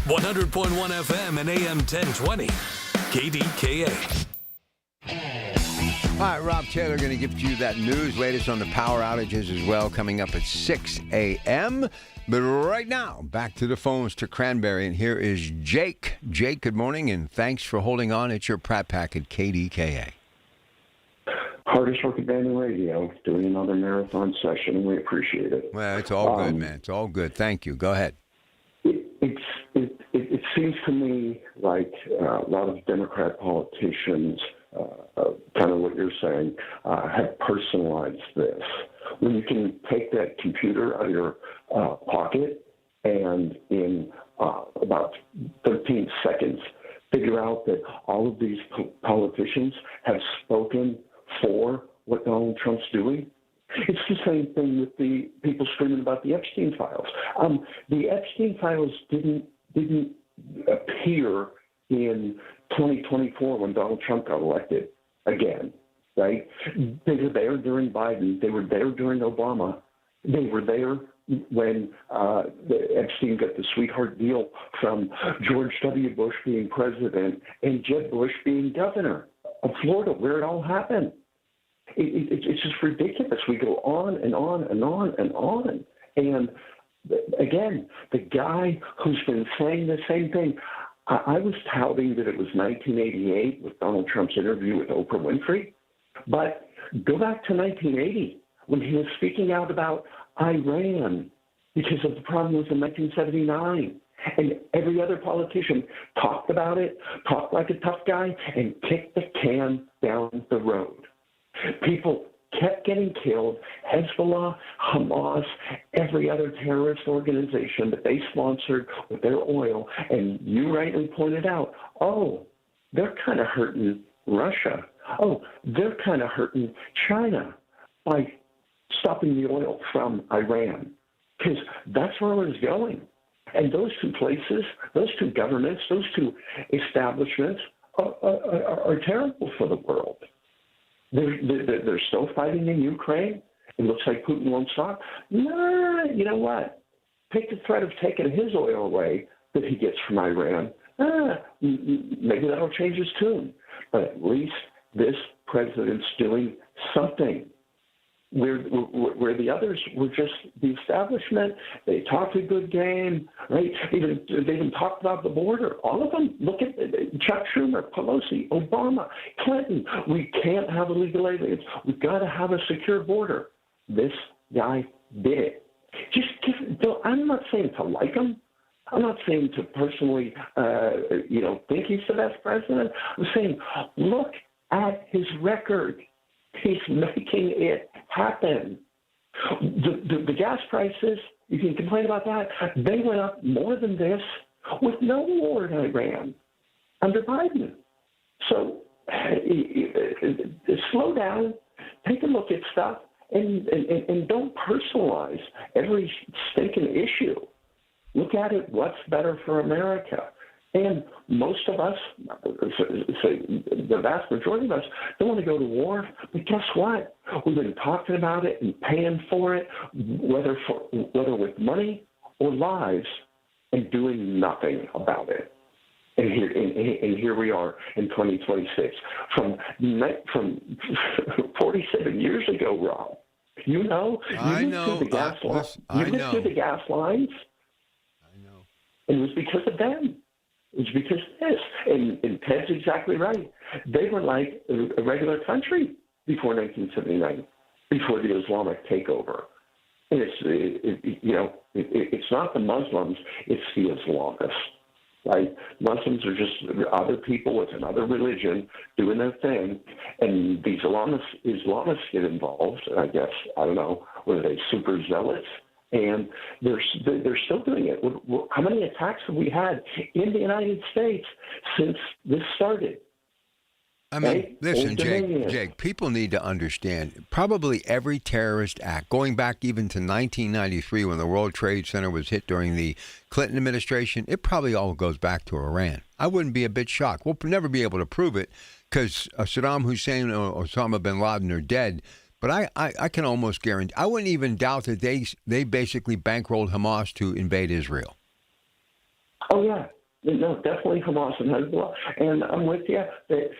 [SPEAKER 2] 100.1 FM and AM 1020. KDKA.
[SPEAKER 22] All right, Rob Taylor going to give you that news, latest on the power outages as well, coming up at 6 a.m. But right now, back to the phones to Cranberry, and here is Jake. Jake, good morning, and thanks for holding on. It's your Pratt Pack at KDKA.
[SPEAKER 14] Hardest working band in radio, doing another marathon session, and we appreciate it.
[SPEAKER 22] Well, it's all good, man. It's all good. Thank you. Go ahead.
[SPEAKER 14] It seems to me like a lot of Democrat politicians, kind of what you're saying, have personalized this. When you can take that computer out of your pocket and in about 13 seconds figure out that all of these politicians have spoken for what Donald Trump's doing. It's the same thing with the people screaming about the Epstein files. The Epstein files didn't appear in 2024 when Donald Trump got elected again, right? They were there during Biden. They were there during Obama. They were there when Epstein got the sweetheart deal from George W. Bush being president and Jeb Bush being governor of Florida, where it all happened. It's just ridiculous. We go on and on and on and on. And again, the guy who's been saying the same thing, I was touting that it was 1988 with Donald Trump's interview with Oprah Winfrey, but go back to 1980 when he was speaking out about Iran because of the problems in 1979. And every other politician talked about it, talked like a tough guy, and kicked the can down the road. People kept getting killed. Hezbollah, Hamas, every other terrorist organization that they sponsored with their oil. And you rightly pointed out, oh, they're kind of hurting Russia. Oh, they're kind of hurting China by stopping the oil from Iran. Because that's where it was going. And those two places, those two governments, those two establishments are terrible for the world. They're still fighting in Ukraine. It looks like Putin won't stop. Nah, you know what? Take the threat of taking his oil away that he gets from Iran. Maybe that'll change his tune. But at least this president's doing something. Where the others were just the establishment. They talked a good game, right? They even talked about the border. All of them. Look at Chuck Schumer, Pelosi, Obama, Clinton. We can't have illegal aliens. We've got to have a secure border. This guy did it. I'm not saying to like him. I'm not saying to personally, think he's the best president. I'm saying look at his record. He's making it happen. The gas prices, you can complain about that. They went up more than this with no war in Iran under Biden. So slow down, take a look at stuff, and don't personalize every stinking issue. Look at it, what's better for America. And most of us, the vast majority of us, don't want to go to war. But guess what? We've been talking about it and paying for it, whether with money or lives, and doing nothing about it. And here we are in 2026. From 47 years ago, Rob. You know through the gas lines. You lived through the gas lines. I know. And it was because of them. It's because of this. And Ted's exactly right. They were like a regular country before 1979, before the Islamic takeover. And it's not the Muslims, it's the Islamists. Right? Muslims are just other people with another religion doing their thing, and these Islamists get involved. I guess, I don't know, were they super zealots? And they're still doing it. How many attacks have we had in the United States since this started?
[SPEAKER 22] I mean,
[SPEAKER 14] right?
[SPEAKER 22] listen, Jake, people need to understand probably every terrorist act, going back even to 1993 when the World Trade Center was hit during the Clinton administration, it probably all goes back to Iran. I wouldn't be a bit shocked. We'll never be able to prove it because Saddam Hussein or Osama bin Laden are dead. But I can almost guarantee, I wouldn't even doubt that they basically bankrolled Hamas to invade Israel.
[SPEAKER 14] Oh, yeah. No, definitely Hamas and Hezbollah. And I'm with you that,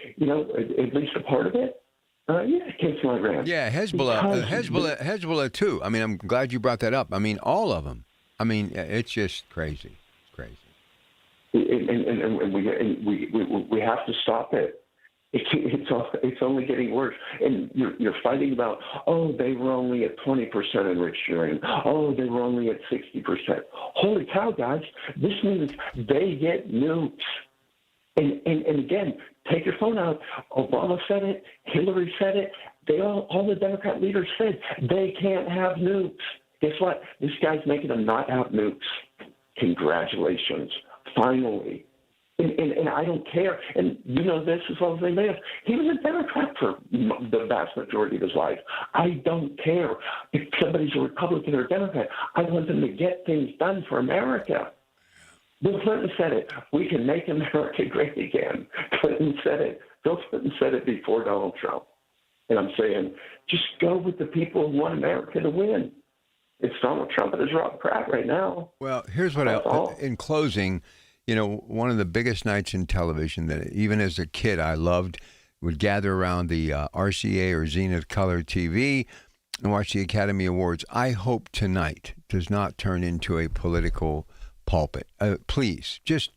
[SPEAKER 14] at least a part of it, it came from Iran.
[SPEAKER 22] Yeah, Hezbollah too. I mean, I'm glad you brought that up. I mean, all of them. I mean, it's just crazy. It's crazy.
[SPEAKER 14] And we have to stop it. It's only getting worse. And you're fighting about, they were only at 20% enriched uranium. They were only at 60%. Holy cow, guys. This means they get nukes. And again, take your phone out. Obama said it. Hillary said it. All the Democrat leaders said they can't have nukes. Guess what? This guy's making them not have nukes. Congratulations. Finally. And I don't care. And you know this as well as anybody else. He was a Democrat for the vast majority of his life. I don't care if somebody's a Republican or a Democrat. I want them to get things done for America. Bill Clinton said it. We can make America great again. Clinton said it. Bill Clinton said it before Donald Trump. And I'm saying, just go with the people who want America to win. It's Donald Trump and his Rob Pratt right now.
[SPEAKER 22] Well, here's what in closing, one of the biggest nights in television that even as a kid I loved would gather around the RCA or Zenith Color TV and watch the Academy Awards. I hope tonight does not turn into a political pulpit. Please, just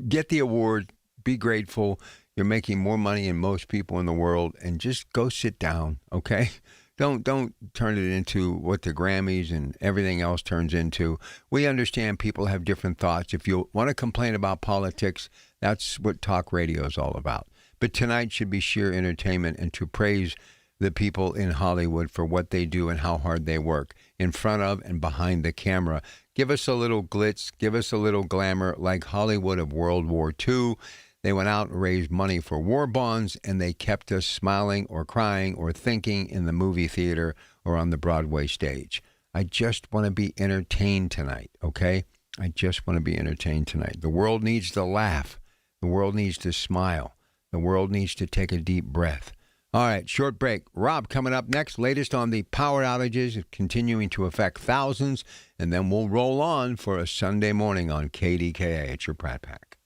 [SPEAKER 22] get the award, be grateful. You're making more money than most people in the world, and just go sit down, okay? Don't turn it into what the Grammys and everything else turns into. We understand people have different thoughts. If you want to complain about politics, that's what talk radio is all about. But tonight should be sheer entertainment and to praise the people in Hollywood for what they do and how hard they work in front of and behind the camera. Give us a little glitz, give us a little glamour like Hollywood of World War II. They went out and raised money for war bonds, and they kept us smiling or crying or thinking in the movie theater or on the Broadway stage. I just want to be entertained tonight, okay? I just want to be entertained tonight. The world needs to laugh. The world needs to smile. The world needs to take a deep breath. All right, short break. Rob coming up next. Latest on the power outages continuing to affect thousands, and then we'll roll on for a Sunday morning on KDKA. It's your Pratt Pack.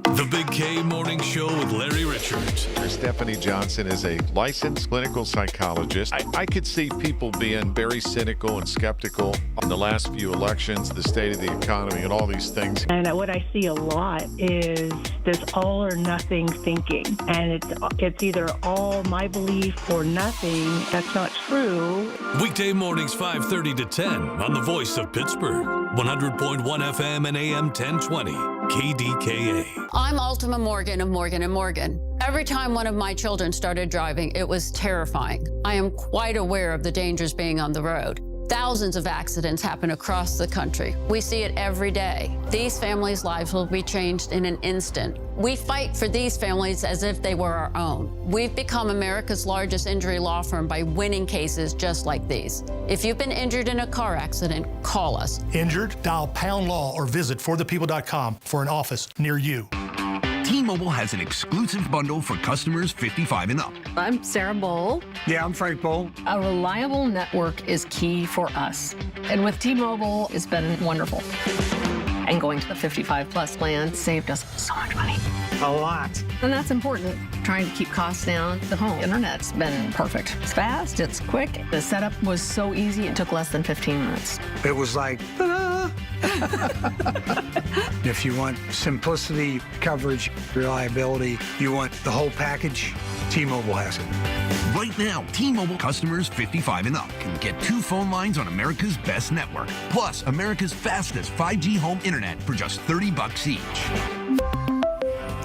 [SPEAKER 2] The Big K Morning Show with Larry Richards.
[SPEAKER 10] Stephanie Johnson is a licensed clinical psychologist. I could see people being very cynical and skeptical on the last few elections, the state of the economy, and all these things.
[SPEAKER 11] And what I see a lot is this all or nothing thinking. And it's either all my belief or nothing. That's not true.
[SPEAKER 2] Weekday mornings 5:30 to 10 on the Voice of Pittsburgh. 100.1 FM and AM 1020. KDKA.
[SPEAKER 28] I'm Ultima Morgan of Morgan & Morgan. Every time one of my children started driving, it was terrifying. I am quite aware of the dangers being on the road. Thousands of accidents happen across the country. We see it every day. These families' lives will be changed in an instant. We fight for these families as if they were our own. We've become America's largest injury law firm by winning cases just like these. If you've been injured in a car accident, call us.
[SPEAKER 29] Injured? Dial #law or visit forthepeople.com for an office near you.
[SPEAKER 15] T-Mobile has an exclusive bundle for customers 55 and up.
[SPEAKER 16] I'm Sarah Bowl.
[SPEAKER 15] Yeah, I'm Frank Bowl.
[SPEAKER 16] A reliable network is key for us. And with T-Mobile, it's been wonderful. And going to the 55-plus plan saved us so much money.
[SPEAKER 15] A lot.
[SPEAKER 16] And that's important. Trying to keep costs down. The home internet's been perfect. It's fast, it's quick. The setup was so easy, it took less than 15 minutes.
[SPEAKER 15] It was like, ta-da!
[SPEAKER 4] If you want simplicity, coverage, reliability, you want the whole package, T-Mobile has it.
[SPEAKER 15] Right now, T-Mobile customers 55 and up can get 2 phone lines on America's best network, plus America's fastest 5G home internet for just $30 each.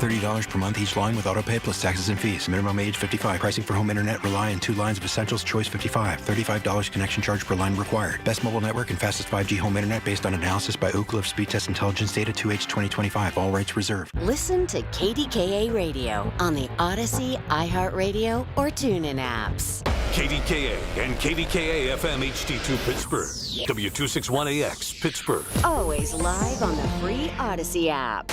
[SPEAKER 17] $30 per month each line with autopay plus taxes and fees. Minimum age 55. Pricing for home internet rely on 2 lines of Essentials Choice 55. $35 connection charge per line required. Best mobile network and fastest 5G home internet based on analysis by Ookla of Speed Test Intelligence data 2H 2025. All rights reserved.
[SPEAKER 1] Listen to KDKA Radio on the Odyssey, iHeartRadio, or TuneIn apps.
[SPEAKER 2] KDKA and KDKA-FM HD2 Pittsburgh. W261AX Pittsburgh.
[SPEAKER 1] Always live on the free Odyssey app.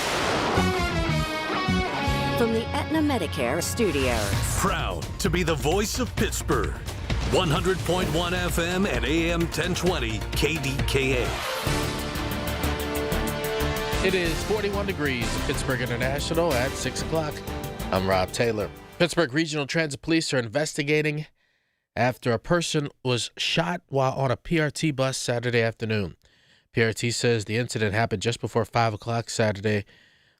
[SPEAKER 1] From the Aetna Medicare studios.
[SPEAKER 2] Proud to be the voice of Pittsburgh. 100.1 FM and AM 1020 KDKA.
[SPEAKER 3] It is 41 degrees in Pittsburgh International at 6 o'clock. I'm Rob Taylor. Pittsburgh Regional Transit Police are investigating after a person was shot while on a PRT bus Saturday afternoon. PRT says the incident happened just before 5 o'clock Saturday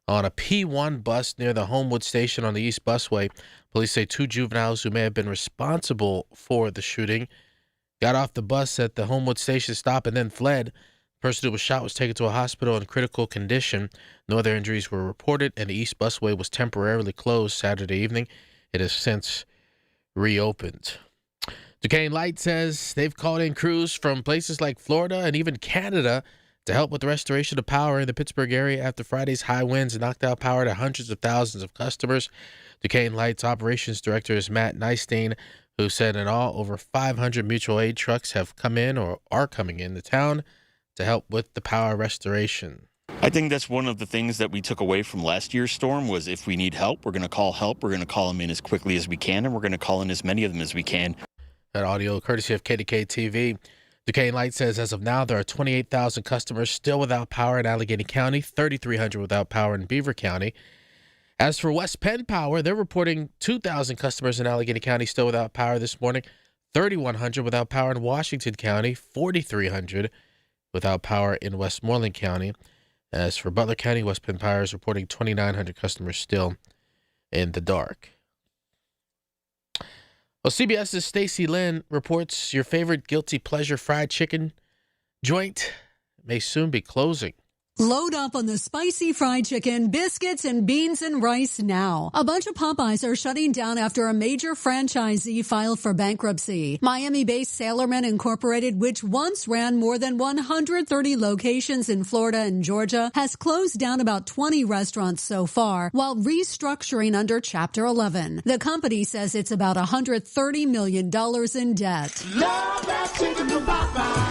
[SPEAKER 3] on a P1 bus near the Homewood Station on the East Busway. Police say 2 juveniles who may have been responsible for the shooting got off the bus at the Homewood Station stop and then fled. The person who was shot was taken to a hospital in critical condition. No other injuries were reported, and the East Busway was temporarily closed Saturday evening. It has since reopened. Duquesne Light says they've called in crews from places like Florida and even Canada to help with the restoration of power in the Pittsburgh area after Friday's high winds knocked out power to hundreds of thousands of customers. Duquesne Light's operations director is Matt Nystein, who said in all, over 500 mutual aid trucks have come in or are coming into town to help with the power restoration.
[SPEAKER 18] I think that's one of the things that we took away from last year's storm was if we need help, we're going to call help. We're going to call them in as quickly as we can, and we're going to call in as many of them as we can.
[SPEAKER 3] That audio courtesy of KDKA-TV. Duquesne Light says as of now, there are 28,000 customers still without power in Allegheny County, 3,300 without power in Beaver County. As for West Penn Power, they're reporting 2,000 customers in Allegheny County still without power this morning, 3,100 without power in Washington County, 4,300 without power in Westmoreland County. As for Butler County, West Penn Power is reporting 2,900 customers still in the dark. Well, CBS's Stacey Lynn reports your favorite guilty pleasure fried chicken joint may soon be closing.
[SPEAKER 19] Load up on the spicy fried chicken, biscuits, and beans and rice now. A bunch of Popeyes are shutting down after a major franchisee filed for bankruptcy. Miami-based Sailorman Incorporated, which once ran more than 130 locations in Florida and Georgia, has closed down about 20 restaurants so far, while restructuring under Chapter 11. The company says it's about $130 million in debt.
[SPEAKER 20] Love that chicken from Popeyes.